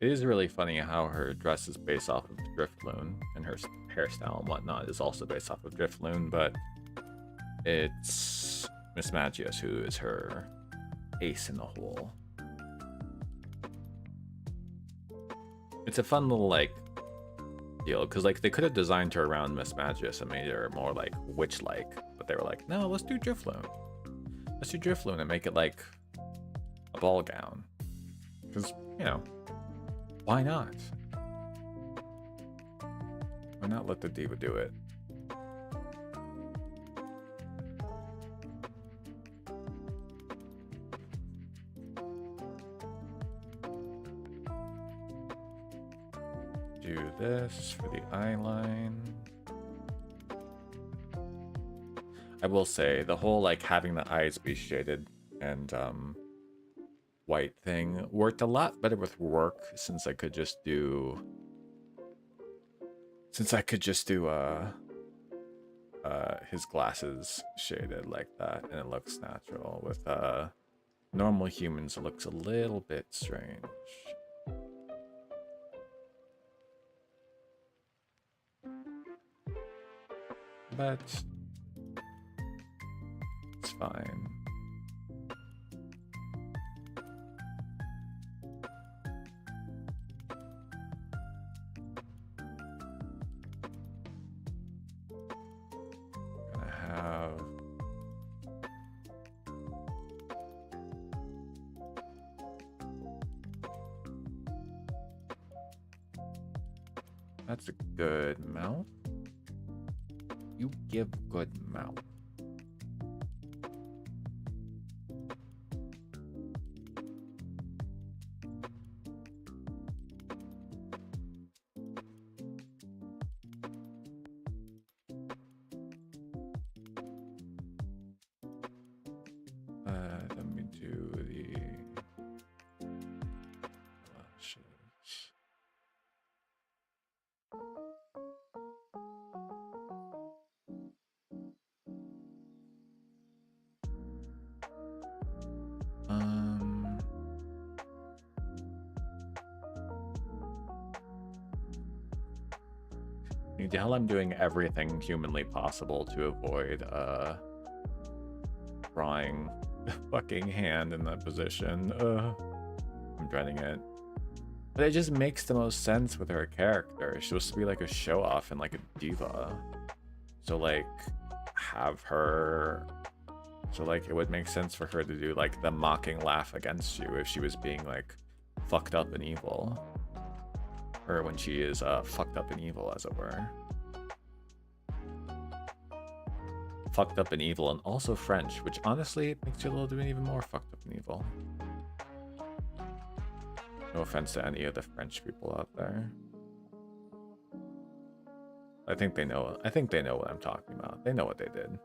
It is really funny how her dress is based off of Drifloon, and her hairstyle and whatnot is also based off of Drifloon, but it's Miss Magius who is her ace in the hole. It's a fun little like deal because like they could have designed her around Miss Magius and made her more like witch-like, but they were like, no, let's do Drifloon. Let's do Drifloon and make it like a ball gown, because you know, why not? Why not let the diva do it? Do this for the eye line. I will say the whole like having the eyes be shaded and white thing worked a lot better with work since I could just do his glasses shaded like that, and it looks natural. With normal humans it looks a little bit strange. But it's fine. Gonna have that's a good mouth. You give good mouth. Let me do the lashes. You can tell I'm doing everything humanly possible to avoid drawing the fucking hand in that position. I'm dreading it. But it just makes the most sense with her character. She's supposed to be like a show-off and like a diva. So like have her... So like it would make sense for her to do like the mocking laugh against you if she was being like fucked up and evil. Or when she is fucked up and evil, as it were. Fucked up and evil, and also French, which honestly makes you a little bit even more fucked up and evil. No offense to any of the French people out there. I think they know. I think they know what I'm talking about. They know what they did.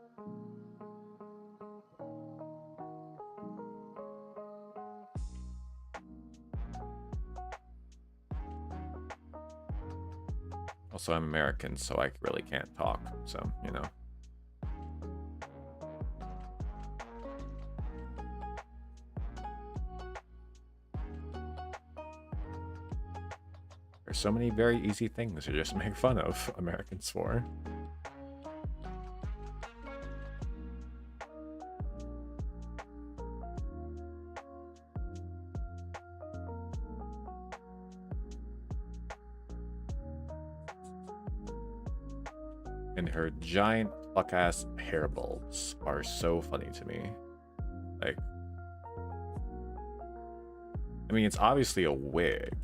Also, I'm American, so I really can't talk. So, you know. There's so many very easy things to just make fun of Americans for. And her giant fuck-ass hair bulbs are so funny to me. Like, I mean, it's obviously a wig.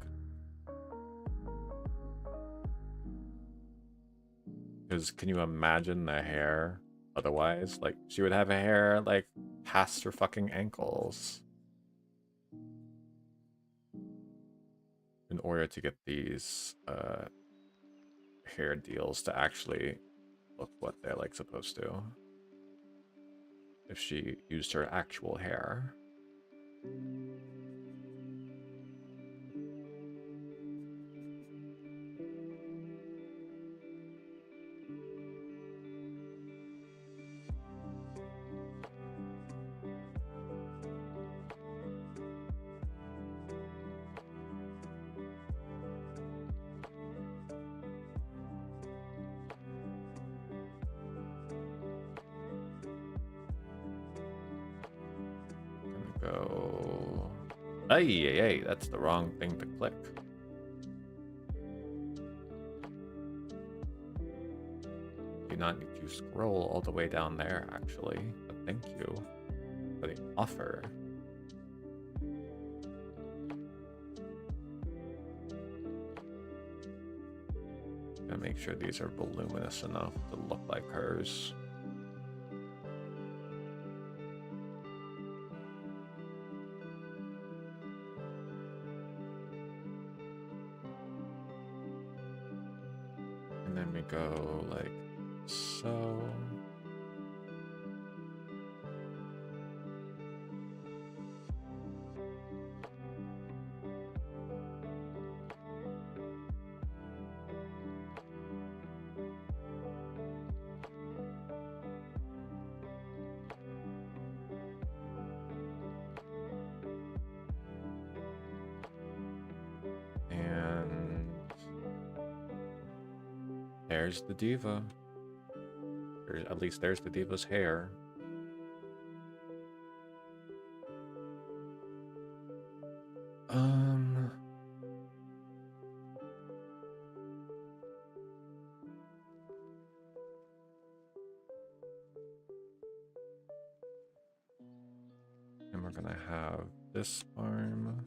Because can you imagine the hair otherwise? Like, she would have a hair, like, past her fucking ankles. In order to get these hair deals to actually look what they're, like, supposed to. If she used her actual hair. Go. Hey, that's the wrong thing to click. Do not need to scroll all the way down there, actually. But thank you for the offer. Gotta make sure these are voluminous enough to look like hers. And then we go like so. And there's the diva. At least there's the diva's hair. And we're gonna have this arm.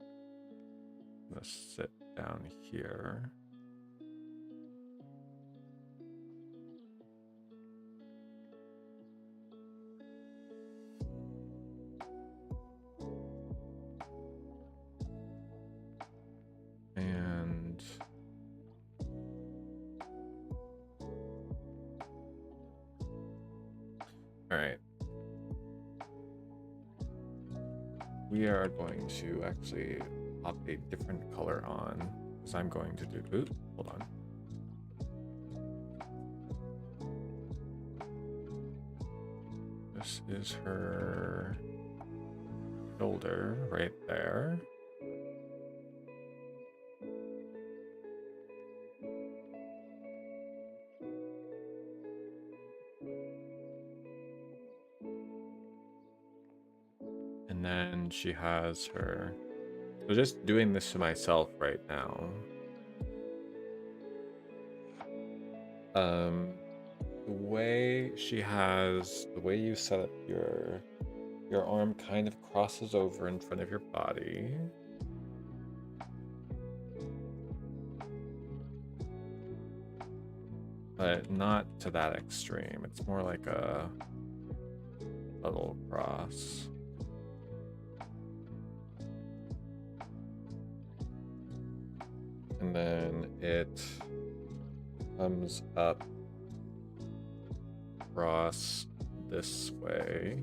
I'm gonna sit down here. And all right. We are going to actually pop a different color on, because I'm going to do, ooh, hold on. This is her shoulder right there. And then she has her, so just doing this to myself right now. The way she has, the way you set up your arm kind of crosses over in front of your body. But not to that extreme. It's more like a little cross. And then it comes up across this way.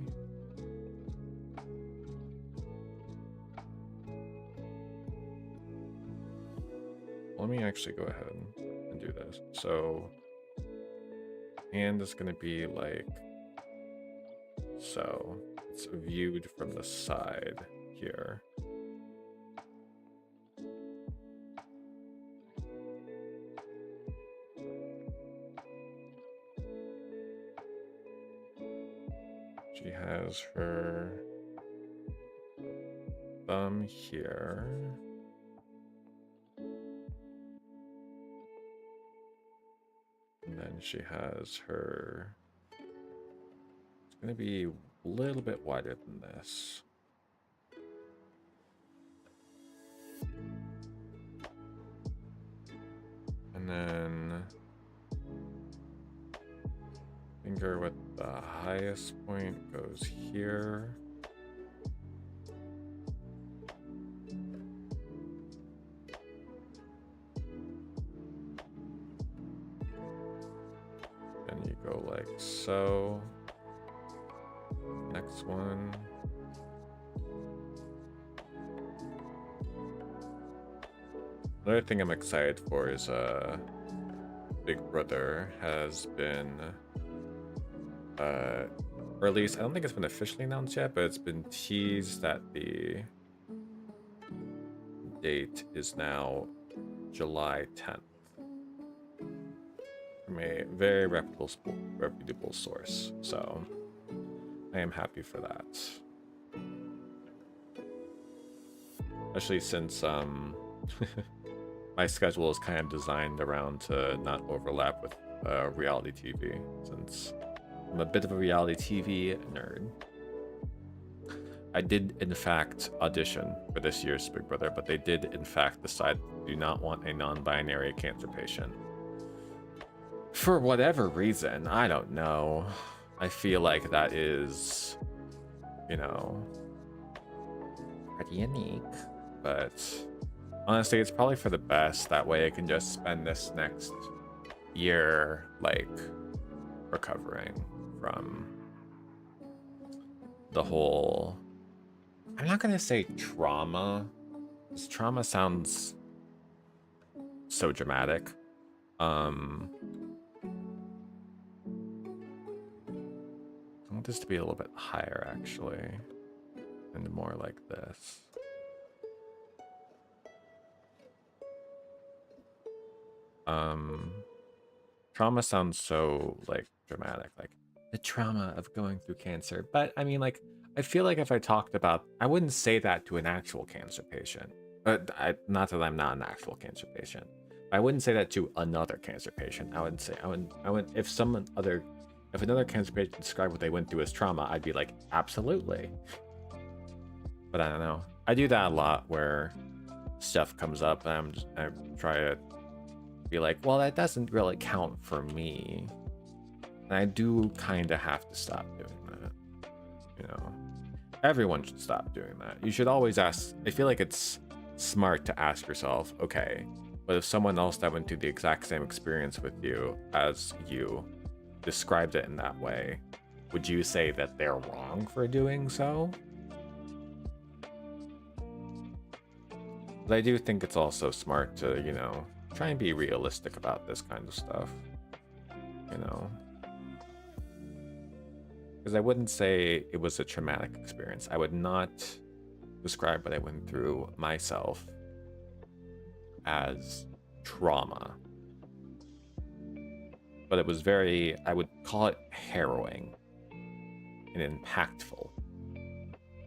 Let me actually go ahead and do this. So hand is going to be like so. It's viewed from the side here. She has her thumb here. And then she has her, it's going to be a little bit wider than this. And then finger with the highest point goes here. Then you go like so. Next one. Another thing I'm excited for is Big Brother has been or at least I don't think it's been officially announced yet, but it's been teased that the date is now July 10th from a very reputable source. So I am happy for that. Especially since my schedule is kind of designed around to not overlap with reality TV, since I'm a bit of a reality TV nerd. I did, in fact, audition for this year's Big Brother, but they did, in fact, decide they do not want a non-binary cancer patient. For whatever reason, I don't know. I feel like that is, you know, pretty unique. But honestly, it's probably for the best. That way I can just spend this next year, like, recovering from the whole, I'm not gonna say trauma, because trauma sounds so dramatic. I want this to be a little bit higher, actually, and more like this. Trauma sounds so, like, dramatic, like the trauma of going through cancer. But I mean, like, I feel like if I talked about, I wouldn't say that to an actual cancer patient. But not that I'm not an actual cancer patient. I wouldn't say that to another cancer patient. I would say, I would, if another cancer patient described what they went through as trauma, I'd be like, absolutely. But I don't know. I do that a lot where stuff comes up and I try to be like, well, that doesn't really count for me. And I do kind of have to stop doing that. You know, everyone should stop doing that. You should always ask. I feel like it's smart to ask yourself, okay, but if someone else that went through the exact same experience with you as you described it in that way, would you say that they're wrong for doing so? But I do think it's also smart to, you know, try and be realistic about this kind of stuff, you know, because I wouldn't say it was a traumatic experience. I would not describe what I went through myself as trauma, but it was very, I would call it harrowing and impactful,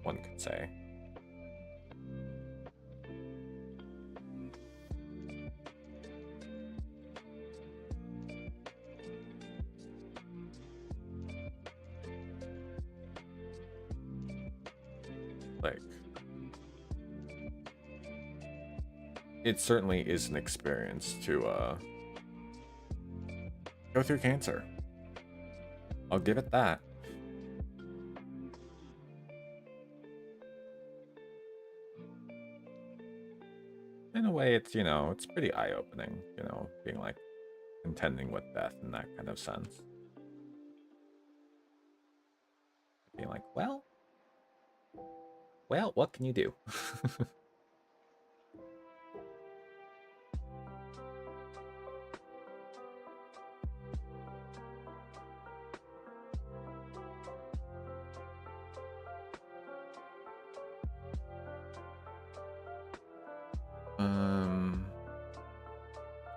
one could say. Like, it certainly is an experience to go through cancer. I'll give it that. In a way, it's, you know, it's pretty eye-opening, you know, being like, contending with death in that kind of sense. Being like, well, what can you do?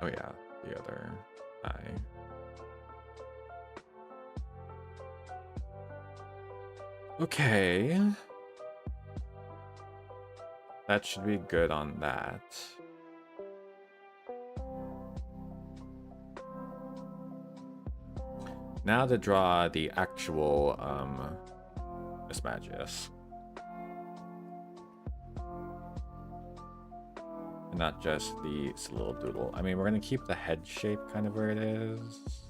Oh yeah, the other eye. Okay. That should be good on that. Now to draw the actual mismatches. And not just the little doodle. I mean, we're gonna keep the head shape kind of where it is.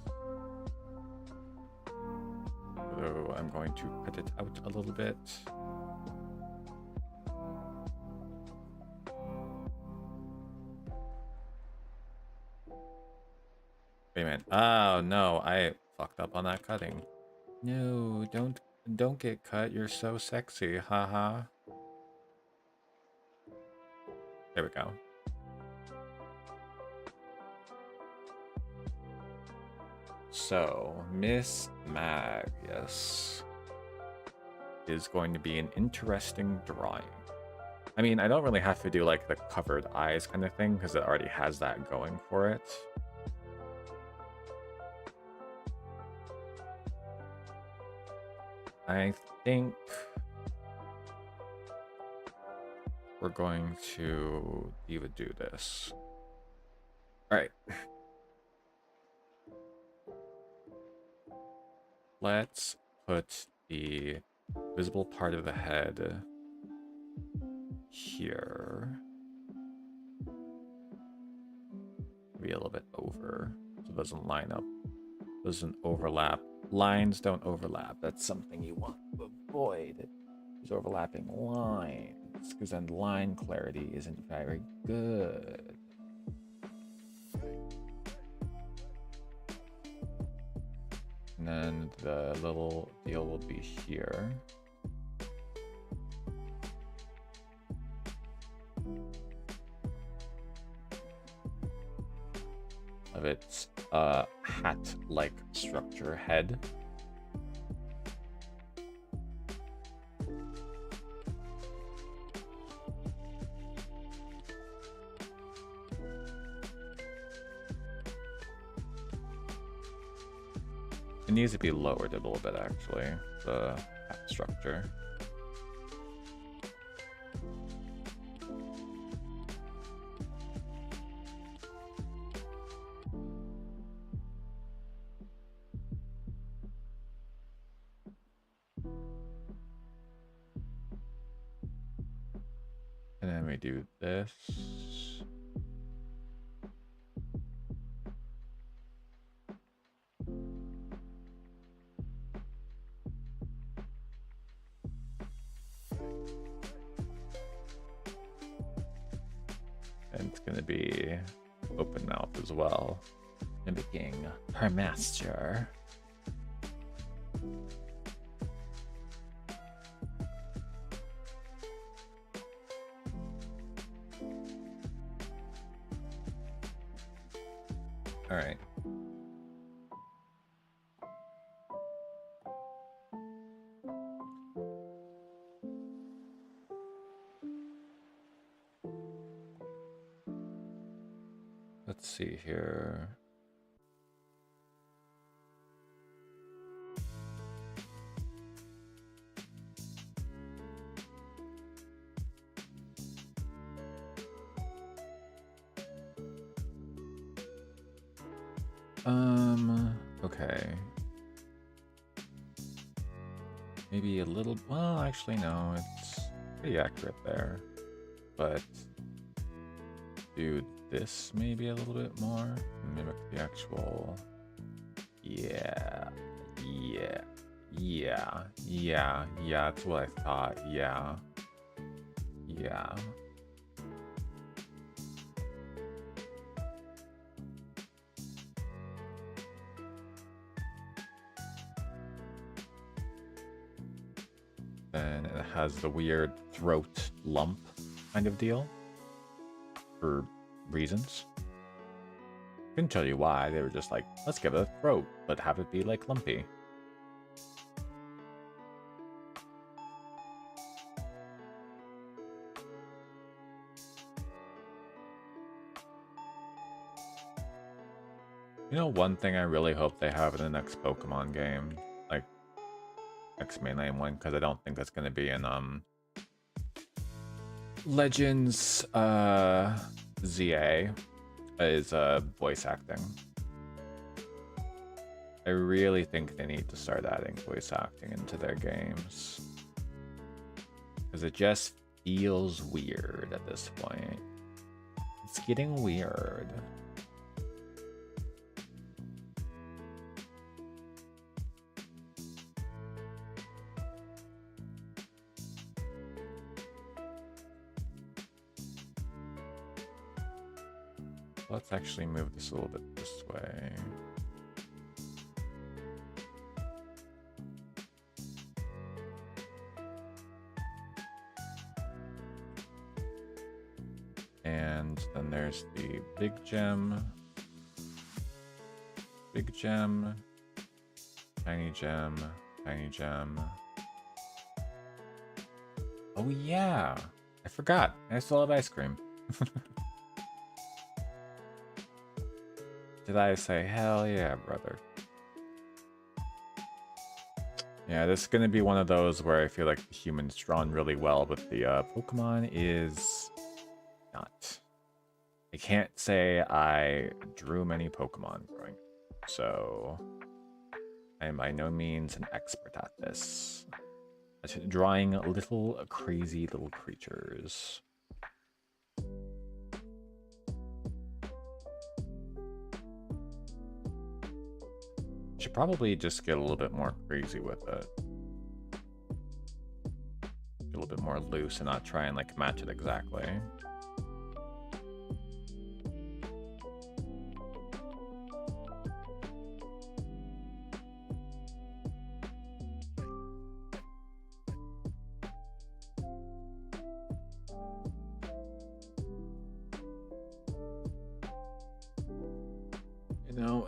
So I'm going to cut it out a little bit. Wait a minute. Oh no, I fucked up on that cutting. No, don't get cut. You're so sexy. Haha. There we go. So, Miss Magius is going to be an interesting drawing. I mean, I don't really have to do like the covered eyes kind of thing because it already has that going for it. I think we're going to even do this. All right. Let's put the visible part of the head here. Maybe a little bit over so it doesn't line up, doesn't overlap. Lines don't overlap. That's something you want to avoid. Is overlapping lines, because then line clarity isn't very good. And then the little deal will be here. Of its hat-like structure head. It needs to be lowered a little bit, actually, the hat structure. And then we do this. And it's going to be open mouth as well, mimicking her master. All right. Let's see here. Okay. Maybe a little, well, actually, no, it's pretty accurate there. But do this maybe a little bit more. Mimic the actual, yeah, that's what I thought, yeah. then it has the weird throat lump kind of deal for reasons. Couldn't tell you why. They were just like, let's give it a throat, but have it be like lumpy. You know, one thing I really hope they have in the next Pokemon game, like next mainline one, because I don't think that's going to be in Legends ZA, is voice acting. I really think they need to start adding voice acting into their games, because it just feels weird at this point. It's getting weird. Let's actually move this a little bit this way. And then there's the big gem, tiny gem, tiny gem. Oh yeah, I forgot. I still have ice cream. Did I say hell yeah, brother? Yeah, this is gonna be one of those where I feel like the human's drawn really well, but the Pokemon is not. I can't say I drew many Pokemon growing up, so I am by no means an expert at this. At drawing little crazy little creatures. Should probably just get a little bit more crazy with it. Get a little bit more loose and not try and like match it exactly.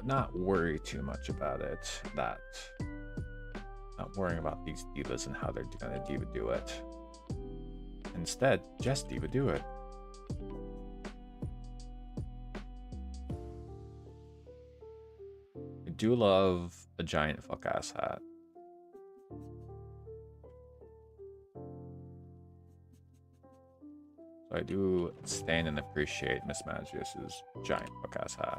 Not worry too much about it. Not worrying about these divas and how they're gonna diva do it. Instead, just diva do it. I do love a giant fuck ass hat. So I do stand and appreciate Miss Magius's giant fuck ass hat.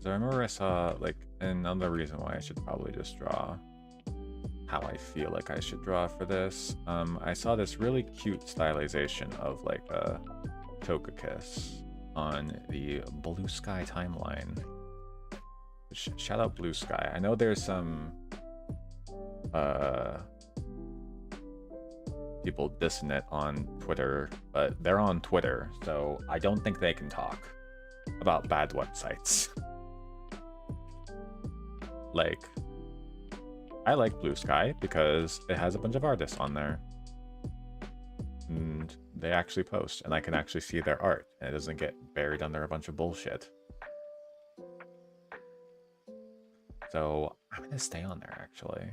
I remember I saw like another reason why I should probably just draw how I feel like I should draw for this. I saw this really cute stylization of like a Togekiss on the Blue Sky timeline. Shout out Blue Sky. I know there's some people dissing it on Twitter, but they're on Twitter, so I don't think they can talk about bad websites. Like, I like Blue Sky because it has a bunch of artists on there. And they actually post, and I can actually see their art, and it doesn't get buried under a bunch of bullshit. So, I'm gonna stay on there, actually.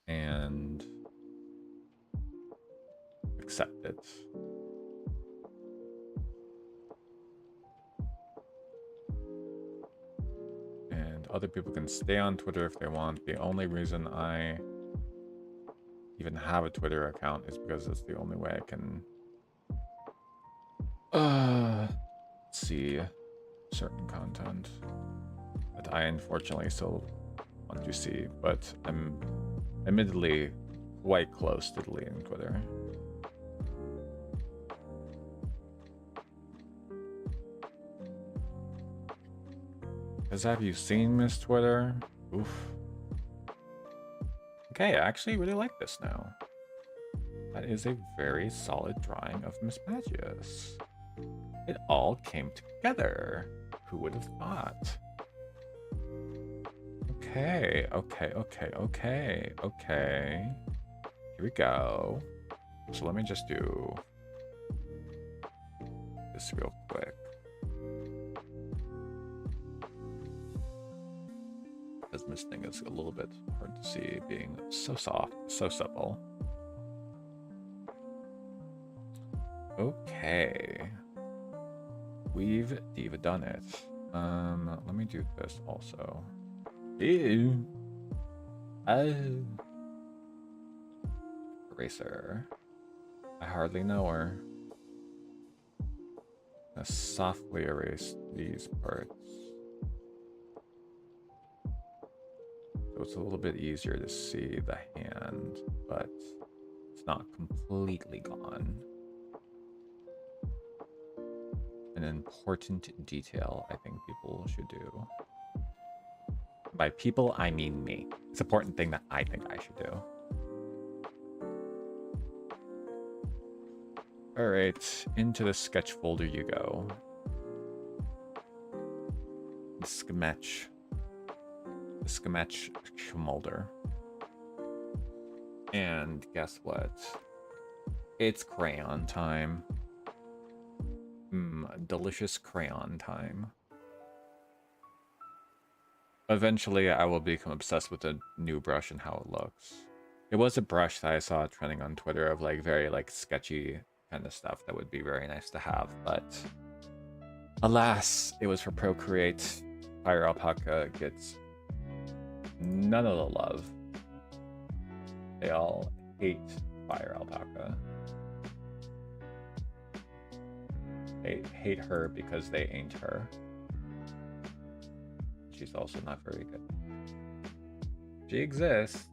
And accept it. Other people can stay on Twitter if they want. The only reason I even have a Twitter account is because it's the only way I can see certain content that I unfortunately still want to see, but I'm admittedly quite close to deleting Twitter. Because have you seen Miss Twitter? Oof. Okay, I actually really like this now. That is a very solid drawing of Miss Magius. It all came together. Who would have thought? Okay, okay, okay, okay, okay. Here we go. So let me just do this real quick. Because this thing is a little bit hard to see, being so soft, so supple. Okay. We've diva done it. Let me do this also. Ew. Oh. Eraser. I hardly know her. I'm gonna softly erase these parts. So it's a little bit easier to see the hand, but it's not completely gone. An important detail I think people should do. By people, I mean me. It's an important thing that I think I should do. Alright, into the sketch folder you go. The sketch molder. And guess what? It's crayon time. Delicious crayon time. Eventually, I will become obsessed with a new brush and how it looks. It was a brush that I saw trending on Twitter of like very like sketchy kind of stuff that would be very nice to have, but alas, it was for Procreate. Fire Alpaca gets none of the love. They all hate Fire Alpaca. They hate her because they ain't her. She's also not very good. She exists.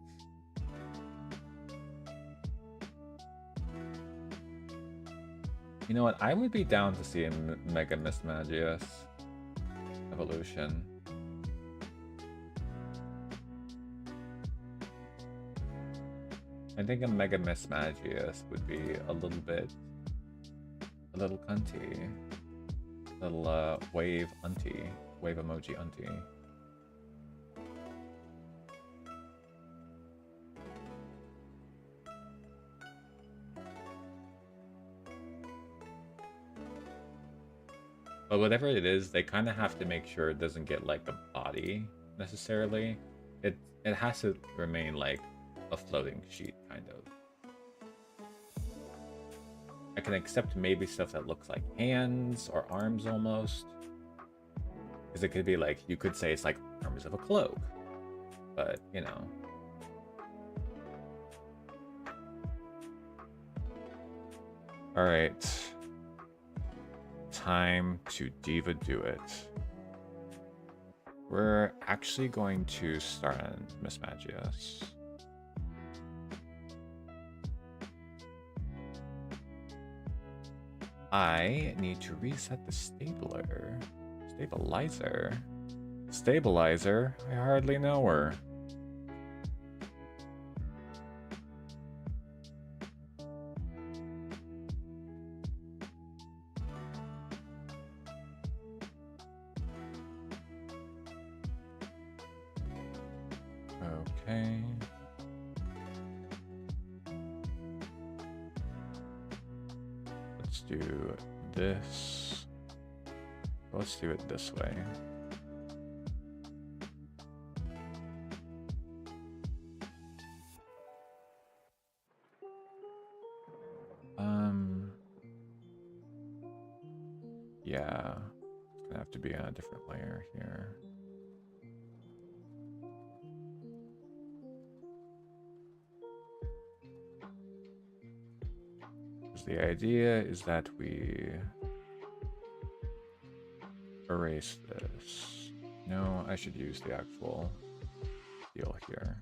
You know what? I would be down to see a Mega Miss Magius evolution. I think a Mega Miss Magius would be a little cunty. A little wave auntie. Wave emoji auntie. But whatever it is, they kind of have to make sure it doesn't get like a body necessarily. It has to remain like a floating sheet kind of. I can accept maybe stuff that looks like hands or arms almost. Because it could be like, you could say it's like arms of a cloak. But, you know. Alright. Time to diva do it. We're actually going to start on Miss Magius. I need to reset the stabilizer. Stabilizer? I hardly know her. Okay. Let's do this. Let's do it this way. Yeah, it's gonna have to be on a different layer here. The idea is that we erase this. No, I should use the actual deal here.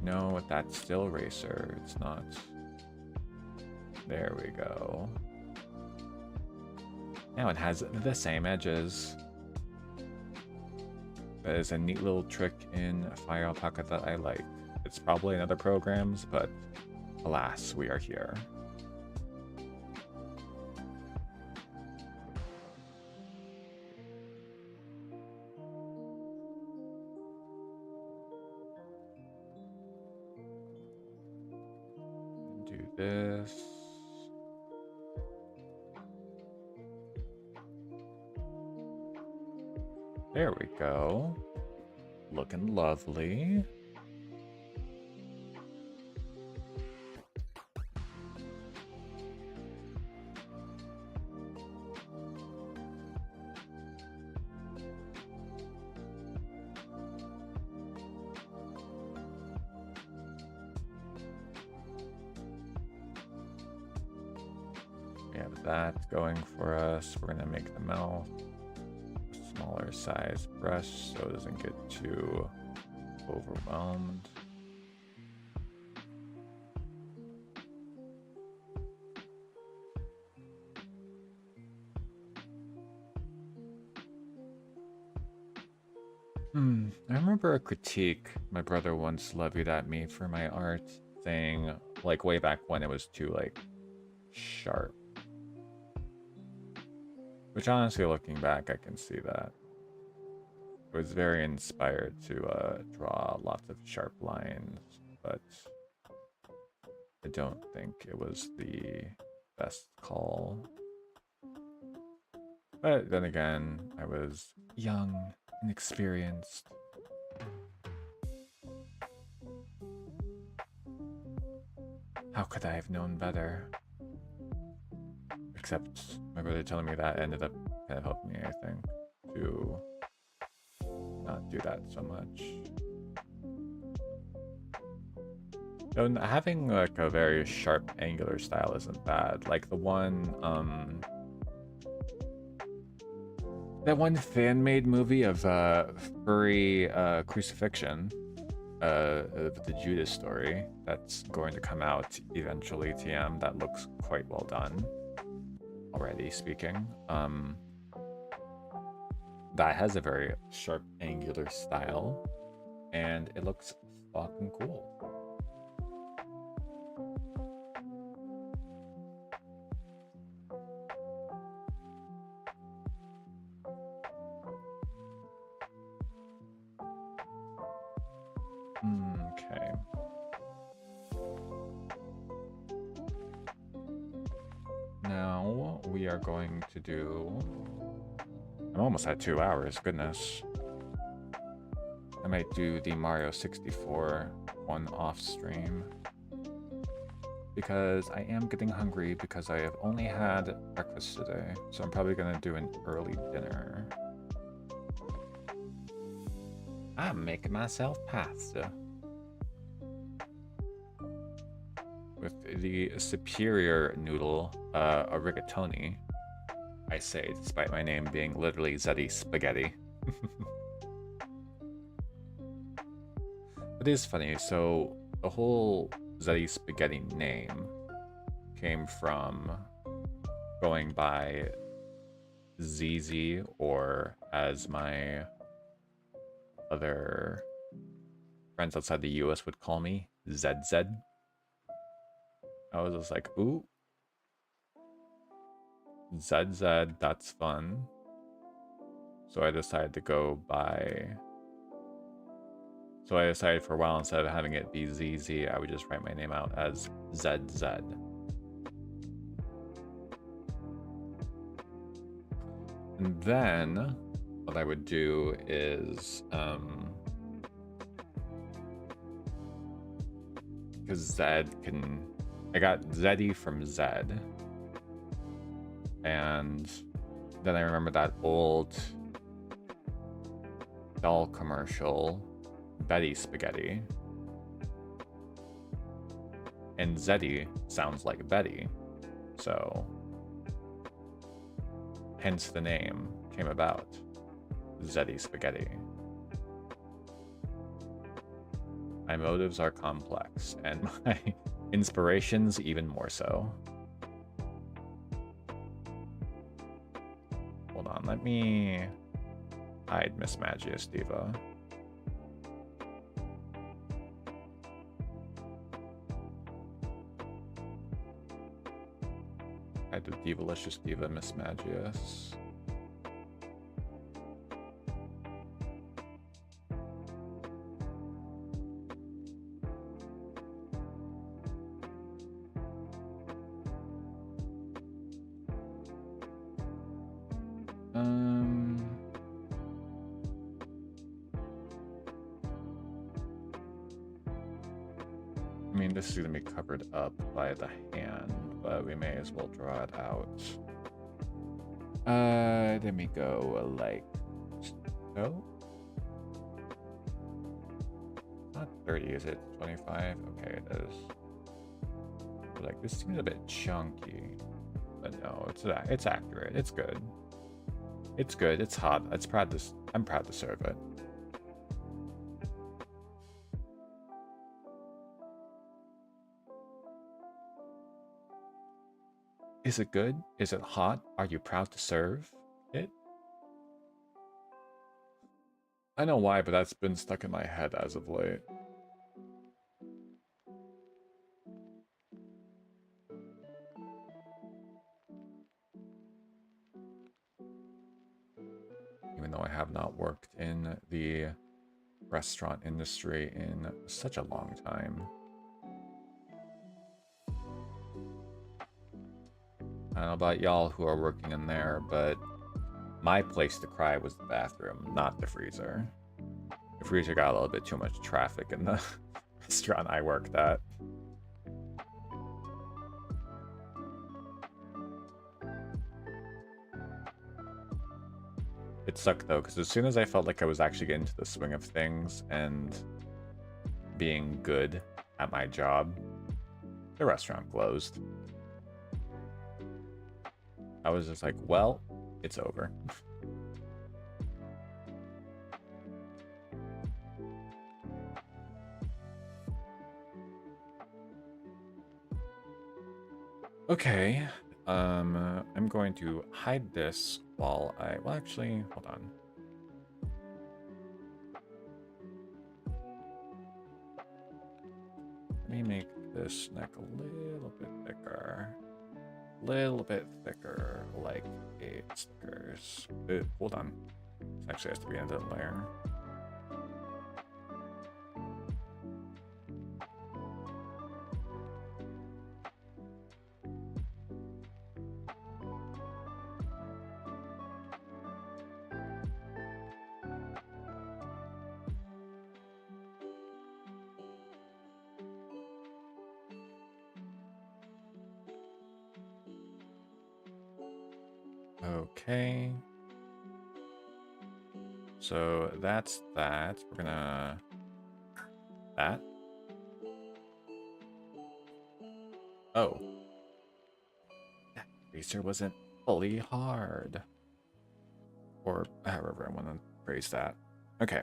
No, that's still eraser. It's not. There we go. Now it has the same edges. That is a neat little trick in Fire Alpaca that I like. It's probably in other programs, but alas, we are here. Do this. There we go. Looking lovely. We have that going for us. We're gonna make the mouth a smaller size brush so it doesn't get too overwhelmed. I remember a critique my brother once levied at me for my art, saying, like, way back when it was too, like, sharp. Which honestly, looking back, I can see that. I was very inspired to draw lots of sharp lines, but I don't think it was the best call. But then again, I was young, inexperienced. How could I have known better? Except my brother telling me that ended up kind of helping me, I think, to not do that so much. So having like a very sharp angular style isn't bad. Like the one, that one fan-made movie of furry crucifixion, the Judas story, that's going to come out eventually, TM, that looks quite well done. Already speaking, that has a very sharp angular style and it looks fucking cool. Okay. Now we are going to do... I'm almost at 2 hours, goodness. I might do the Mario 64 one off stream. Because I am getting hungry because I have only had breakfast today. So I'm probably gonna do an early dinner. I'm making myself pasta. With the superior noodle, a rigatoni, I say, despite my name being literally Zeddy Spaghetti. It is funny, so the whole Zeddy Spaghetti name came from going by ZZ, or as my other friends outside the US would call me, ZZ. I was just like, ooh, ZZ, that's fun. So I decided to go by... So I decided for a while, instead of having it be ZZ, I would just write my name out as ZZ. And then what I would do is, because Zed can... I got Zeddy from Zed. And then I remember that old doll commercial, Betty Spaghetti. And Zeddy sounds like Betty. So, hence the name came about. Zeddy Spaghetti. My motives are complex, and my inspirations even more so. Hold on, let me hide Miss Magius Diva. Hide the Divalicious Diva Miss Magius. I mean, this is going to be covered up by the hand, but we may as well draw it out. Let me go like so. Not 30, is it? 25? Okay, it is. Like, this seems a bit chunky, but no, it's accurate. It's good. It's good. It's hot. I'm proud to serve it. Is it good? Is it hot? Are you proud to serve it? I know why, but that's been stuck in my head as of late. Even though I have not worked in the restaurant industry in such a long time. I don't know about y'all who are working in there, but my place to cry was the bathroom, not the freezer. The freezer got a little bit too much traffic in the restaurant I worked at. It sucked though, because as soon as I felt like I was actually getting into the swing of things and being good at my job, the restaurant closed. I was just like, well, it's over. Okay, I'm going to hide this while well, actually, hold on. Let me make this neck a little bit thicker. Little bit thicker, like 8 stickers. Hold on. This actually has to be another layer. Okay. So that's that. We're gonna... That? Oh. That eraser wasn't fully hard. Or however I want to phrase that. Okay.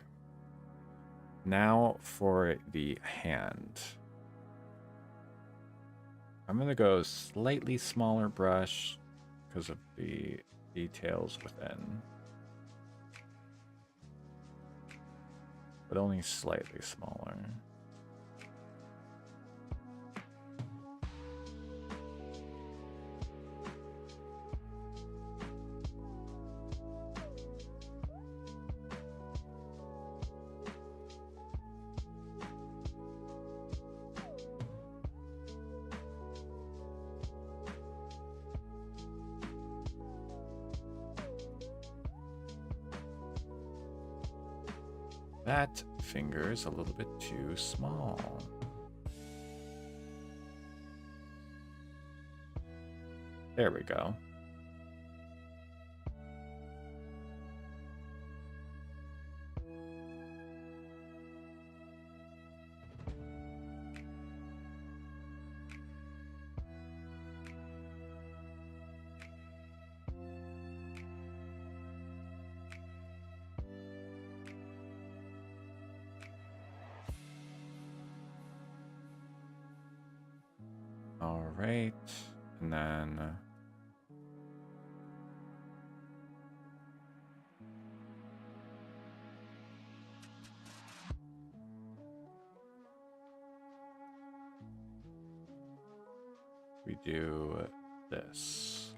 Now for the hand. I'm going to go slightly smaller brush because of the details within. But only slightly smaller. That finger's a little bit too small. There we go. All right, and then do this.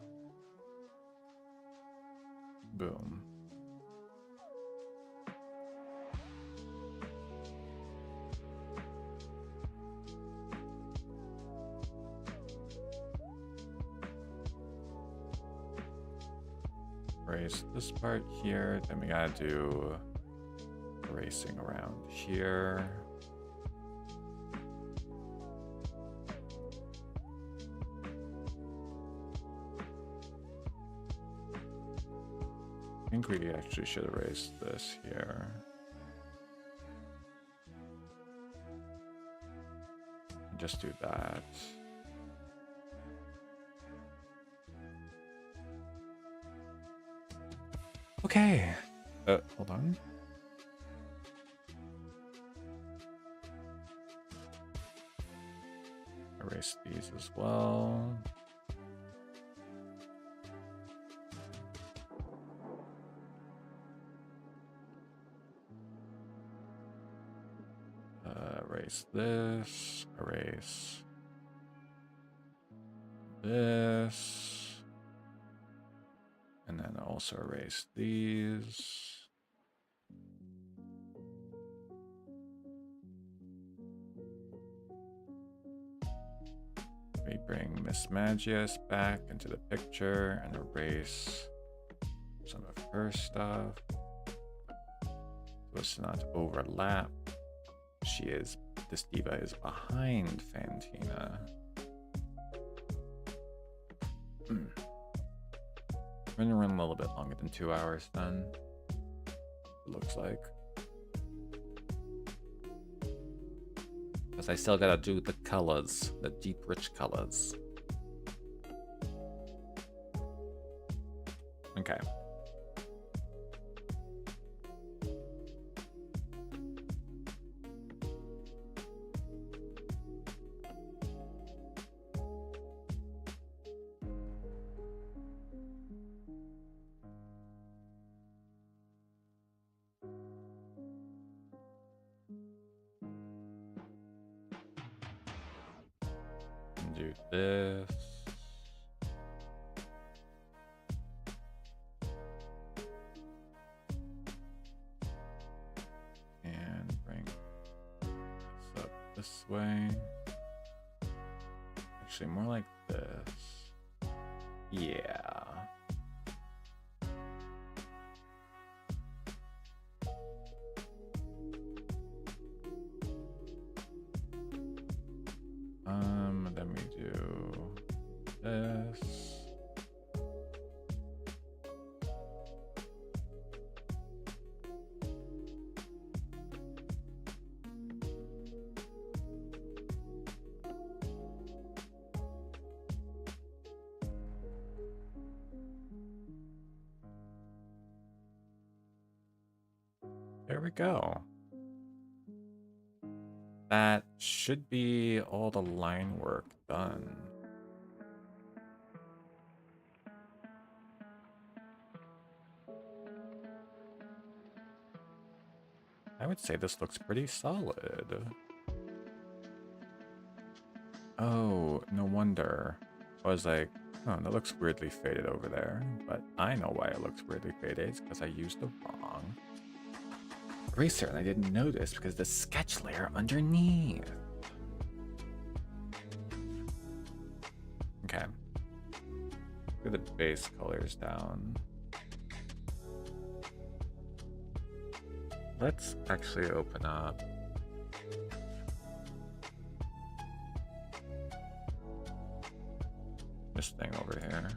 Boom. Erase this part here, then we gotta do erasing around here. I think we actually should erase this here. Just do that. Okay. Hold on. Erase these as well. Erase this, erase this, and then also erase these. We bring Miss Magius back into the picture and erase some of her stuff so as to not overlap. This diva is behind Fantina. We're gonna run a little bit longer than 2 hours then, it looks like. Because I still gotta do the colors, the deep rich colors. Okay. Do this. And bring this up this way. Actually, more like this. Yeah. Then we do this. There we go. That should be all the line work done. I would say this looks pretty solid. Oh, no wonder. I was like, oh, that looks weirdly faded over there. But I know why it looks weirdly faded. It's because I used the wrong eraser, and I didn't notice because the sketch layer underneath. Okay. Get the base colors down. Let's actually open up this thing over here.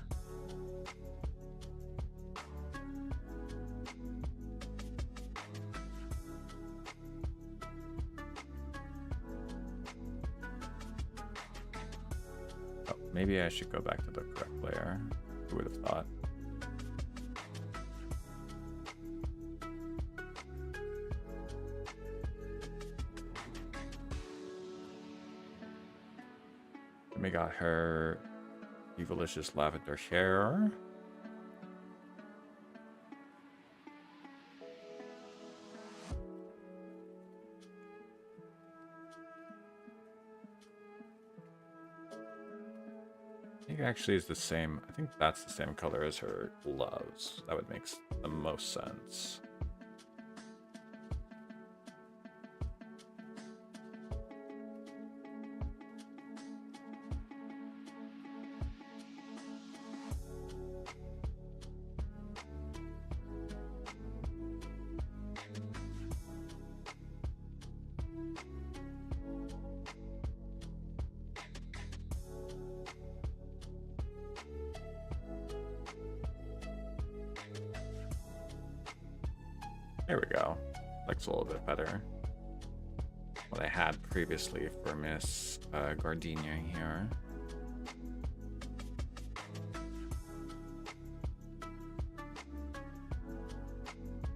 Oh, maybe I should go back to the correct layer. Who would have thought? We got her evilicious lavender hair. actually is the same. I think that's the same color as her gloves. That would make the most sense. There we go. Looks a little bit better. What I had previously for Miss Gardenia here.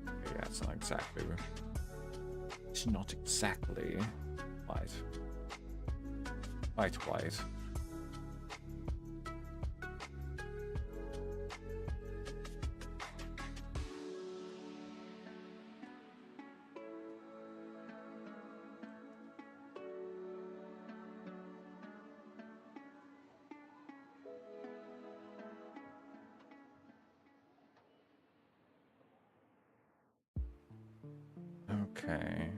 Okay, yeah, it's not exactly. It's not exactly white. White. Okay.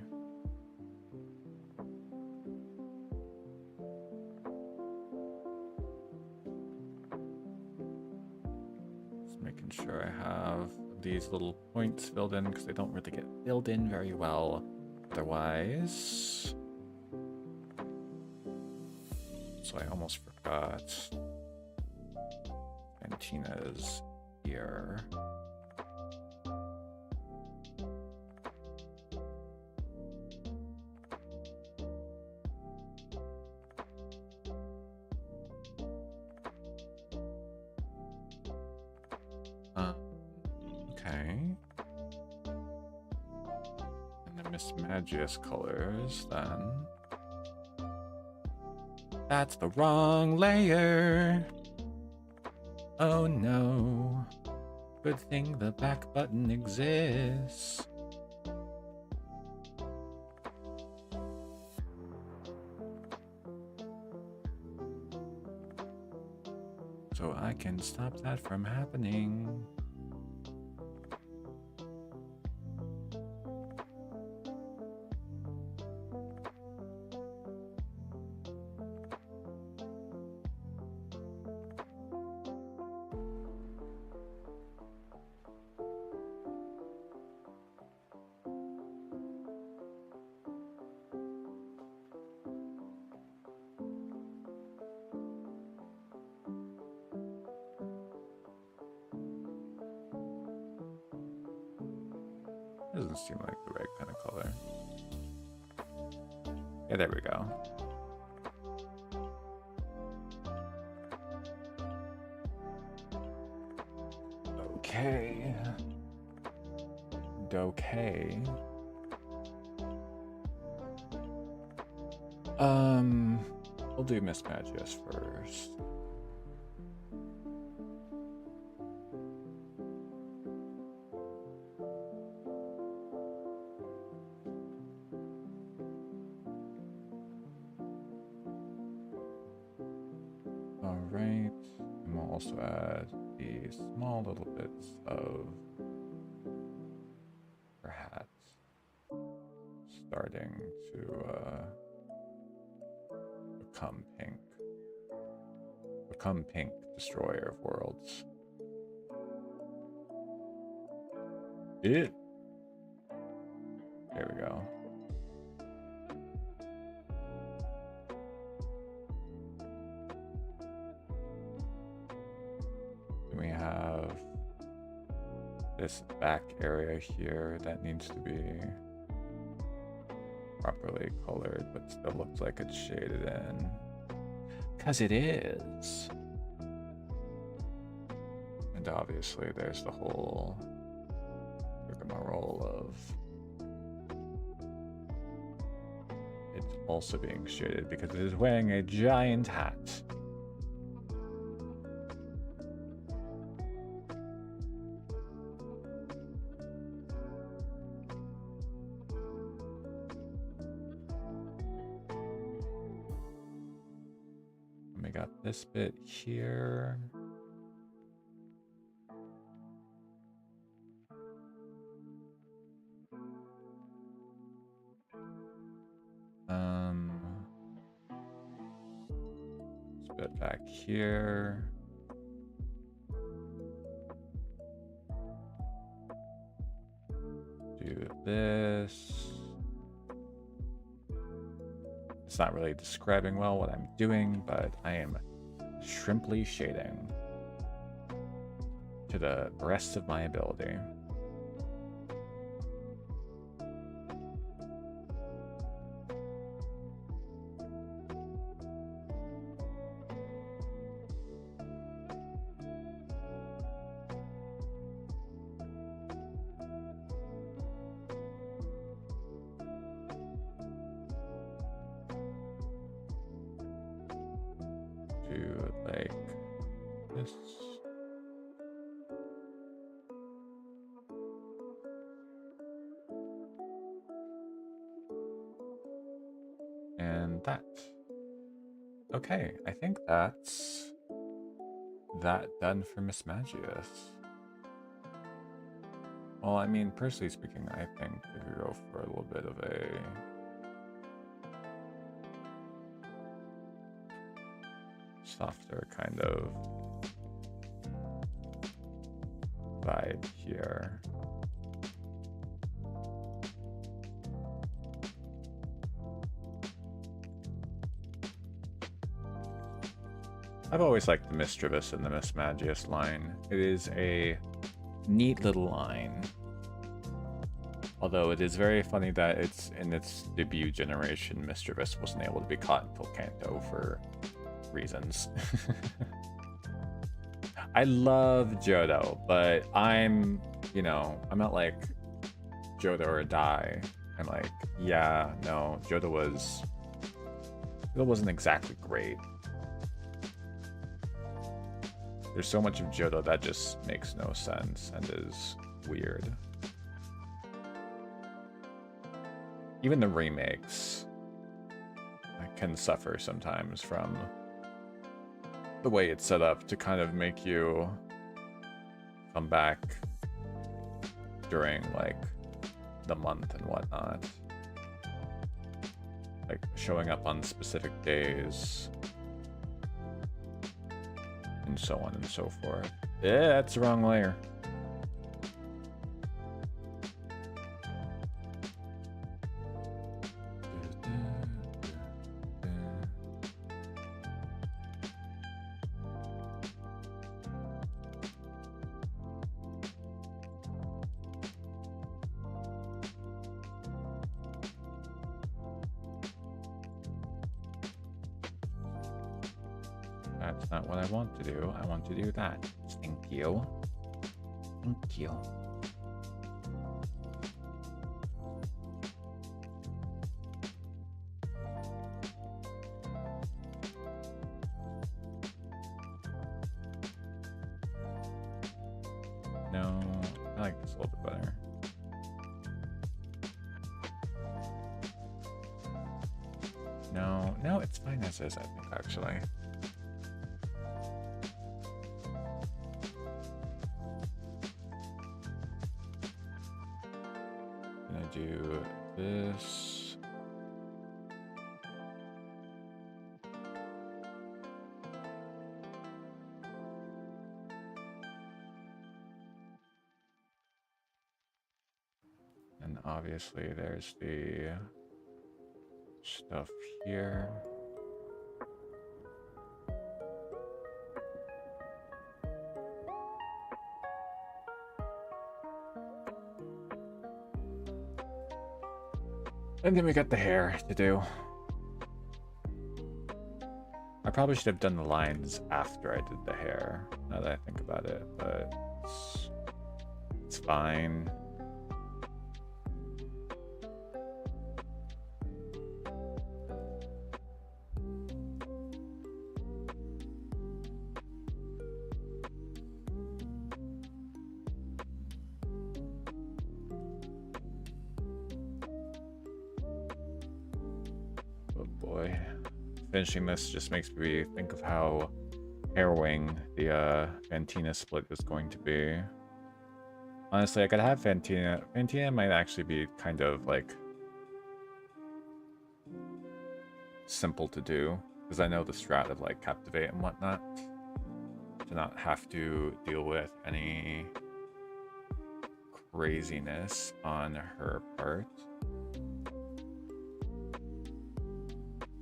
Just making sure I have these little points filled in because they don't really get filled in very well otherwise. So I almost forgot. Antina's here. Okay. And the Mismagius colors, then. That's the wrong layer. Oh no. Good thing the back button exists. So I can stop that from happening. Doesn't seem like the right kind of color. Yeah, there we go. Okay. Okay. We'll do Mismagius first. Alright, and we'll also add the small little bits of her hat starting to become pink. Become pink, destroyer of worlds. There we go. We have this back area here that needs to be properly colored, but still looks like it's shaded in. Because it is. And obviously there's the whole rigmarole of it's also being shaded because it is wearing a giant hat. we got this bit here. This bit back here. Do this. It's not really describing well what I'm doing, but I am shrimply shading to the best of my ability. Do like this. And that. Okay, I think that's that done for Miss Magius. Well, I mean, personally speaking, I think if we go for a little bit of a softer kind of vibe here. I've always liked the Mischievous and the Miss Magius line. It is a neat little line. Although it is very funny that it's in its debut generation, Mischievous wasn't able to be caught in full canto for reasons. I love Johto, but I'm not like Johto or die. I'm like, yeah, no, Johto wasn't exactly great. There's so much of Johto that just makes no sense and is weird. Even the remakes can suffer sometimes from the way it's set up to kind of make you come back during like the month and whatnot. Like showing up on specific days and so on and so forth. Yeah, that's the wrong layer. That's not what I want to do. I want to do that. Thank you. Thank you. No, I like this a little bit better. No, it's fine as is, I think, actually. Do this. And obviously there's the stuff here. And then we got the hair to do. I probably should have done the lines after I did the hair, now that I think about it, but it's fine. Oh boy. finishing this just makes me think of how harrowing the Fantina split is going to be. Honestly, I could have Fantina. Fantina might actually be kind of like simple to do because I know the strat of like captivate and whatnot to not have to deal with any craziness on her part.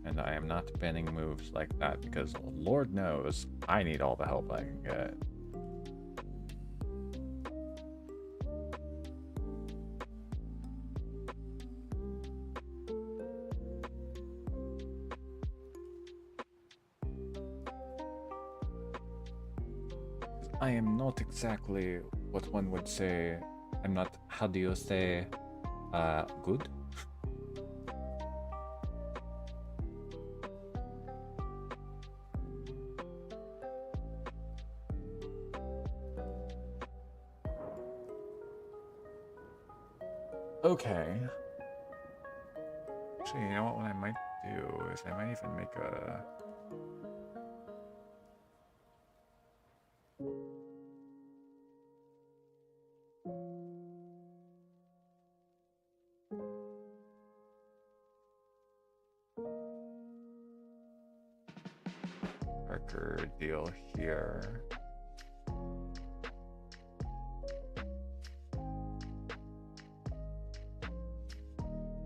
And I am not banning moves like that because Lord knows I need all the help I can get. I am not exactly what one would say. I'm not, how do you say, good? Okay. Actually, you know what I might do is I might even make a... Parker deal here.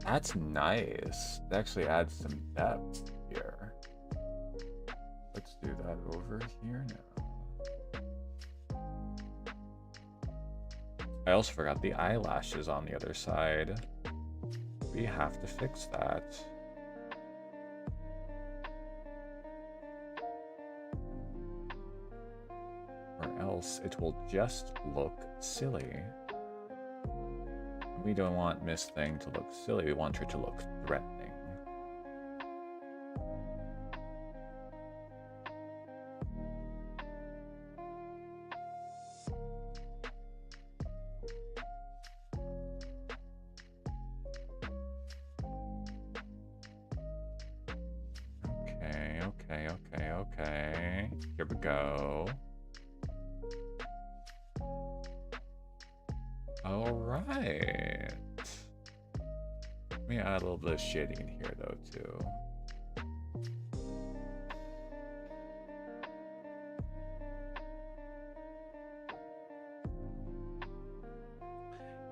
That's nice. It actually adds some depth here. Let's do that over here now. I also forgot the eyelashes on the other side. We have to fix that. Or else it will just look silly. We don't want Miss Thing to look silly, we want her to look threatening. Okay. Here we go. All right. Let me add a little bit of shading in here though too.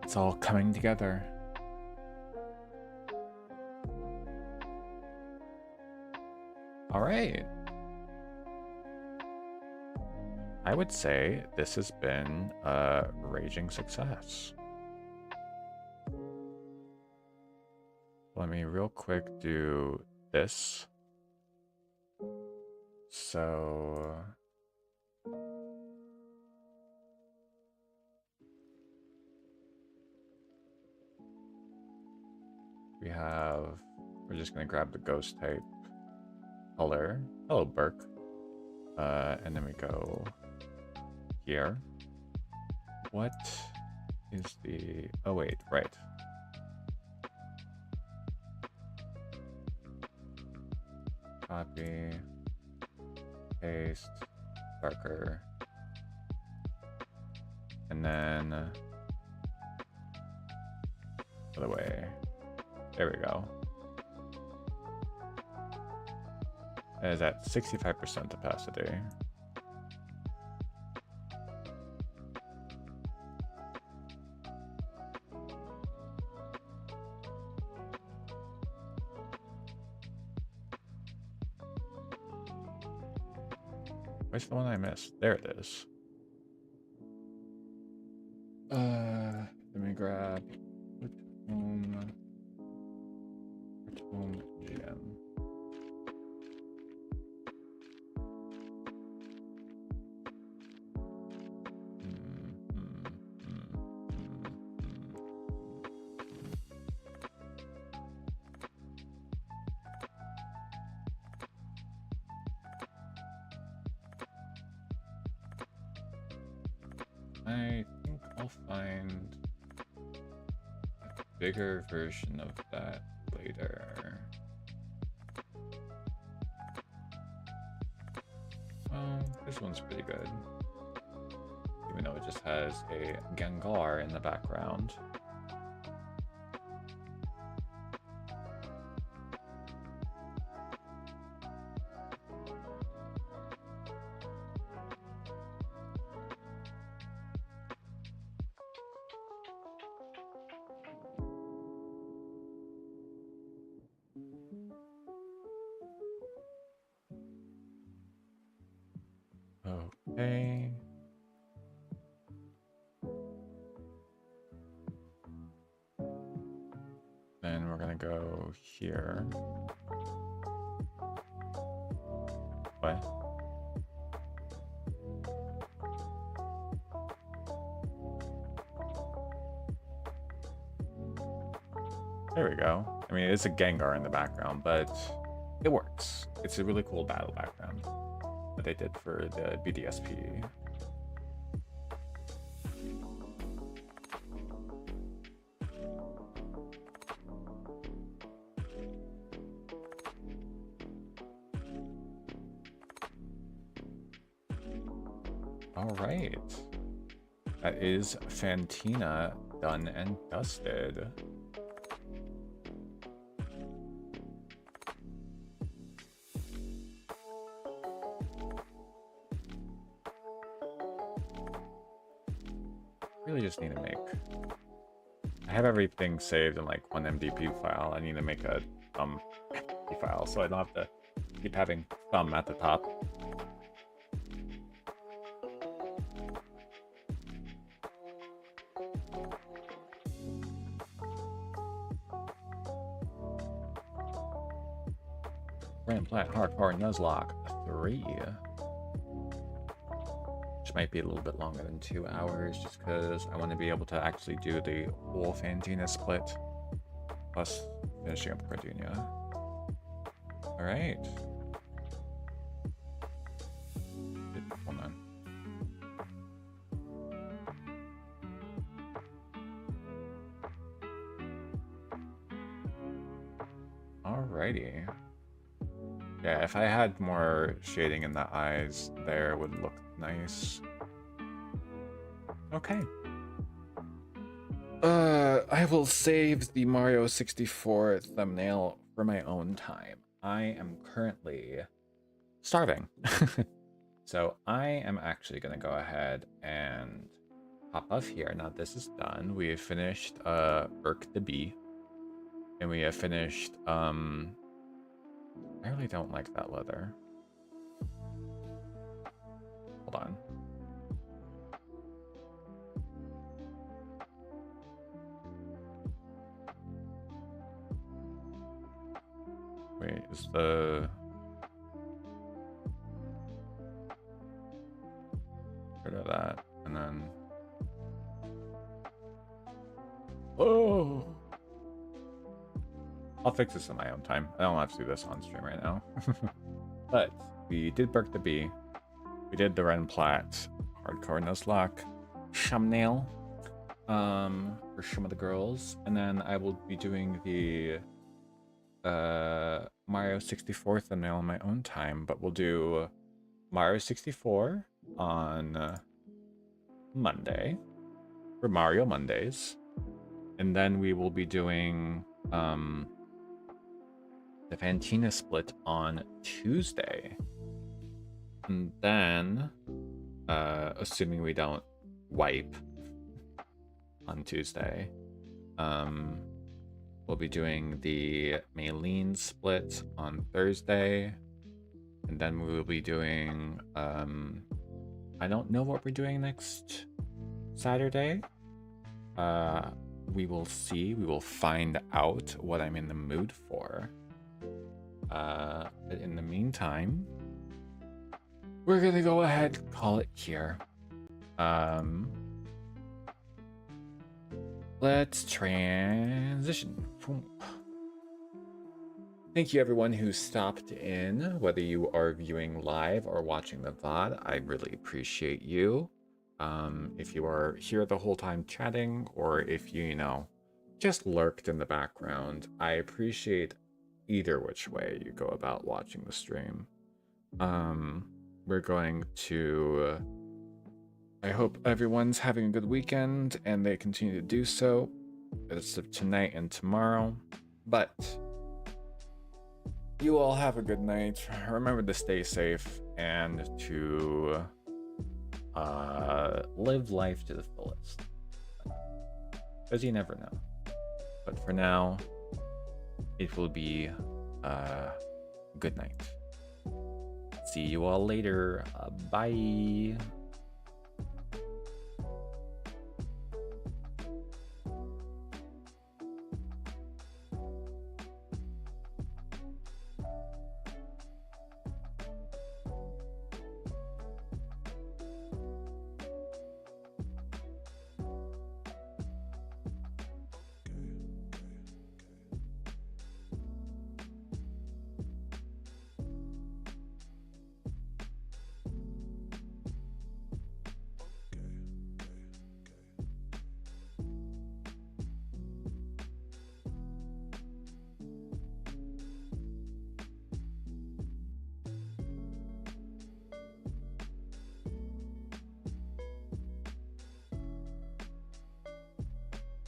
It's all coming together. All right. I would say this has been a raging success. Let me real quick do this. So we're just gonna grab the ghost type color. Hello, Burke. And then we go here. What is the, oh wait, right. Copy, paste, darker, and then other way. There we go. It is at 65% opacity. Where's the one I missed? There it is. Let me grab home GM. I think I'll find a bigger version of that later. This one's pretty good. Even though it just has a Gengar in the background. Okay. Then we're gonna go here. What? There we go. I mean, it's a Gengar in the background, but it works. It's a really cool battle background that they did for the BDSP. All right. That is Fantina done and dusted. Really just need to make... I have everything saved in like one MDP file. I need to make a MDP file so I don't have to keep having thumb at the top. Grand Plat Hardcore Nuzlocke 3. Which might be a little bit longer than 2 hours, just because I want to be able to actually do the whole Fantina split, plus finishing up Cardunia. Alright. Hold on. Alrighty. Yeah, if I had more shading in the eyes there, it would look nice. Okay. I will save the Mario 64 thumbnail for my own time. I am currently starving. So I am actually going to go ahead and hop off here. Now this is done. We have finished Irk the Bee. And we have finished I really don't like that leather. Hold on. Wait, is the... Rid of that, and then... Oh! I'll fix this in my own time. I don't have to do this on stream right now. But we did Burke the Bee. We did the Ren Platt Hardcore Nuzlocke thumbnail for some of the girls. And then I will be doing the Mario 64 thumbnail on my own time. But we'll do Mario 64 on Monday for Mario Mondays. And then we will be doing the Fantina split on Tuesday. And then, assuming we don't wipe on Tuesday, we'll be doing the Maylene split on Thursday. And then we will be doing, I don't know what we're doing next Saturday. We will see. We will find out what I'm in the mood for. But in the meantime, we're gonna go ahead and call it here. Let's transition. Thank you everyone who stopped in, whether you are viewing live or watching the VOD. I really appreciate you. If you are here the whole time chatting, or if you know, just lurked in the background, I appreciate either which way you go about watching the stream. we're going to. I hope everyone's having a good weekend and they continue to do so. It's tonight and tomorrow. But you all have a good night. Remember to stay safe and to live life to the fullest. Because you never know. But for now, it will be good night. See you all later. Bye.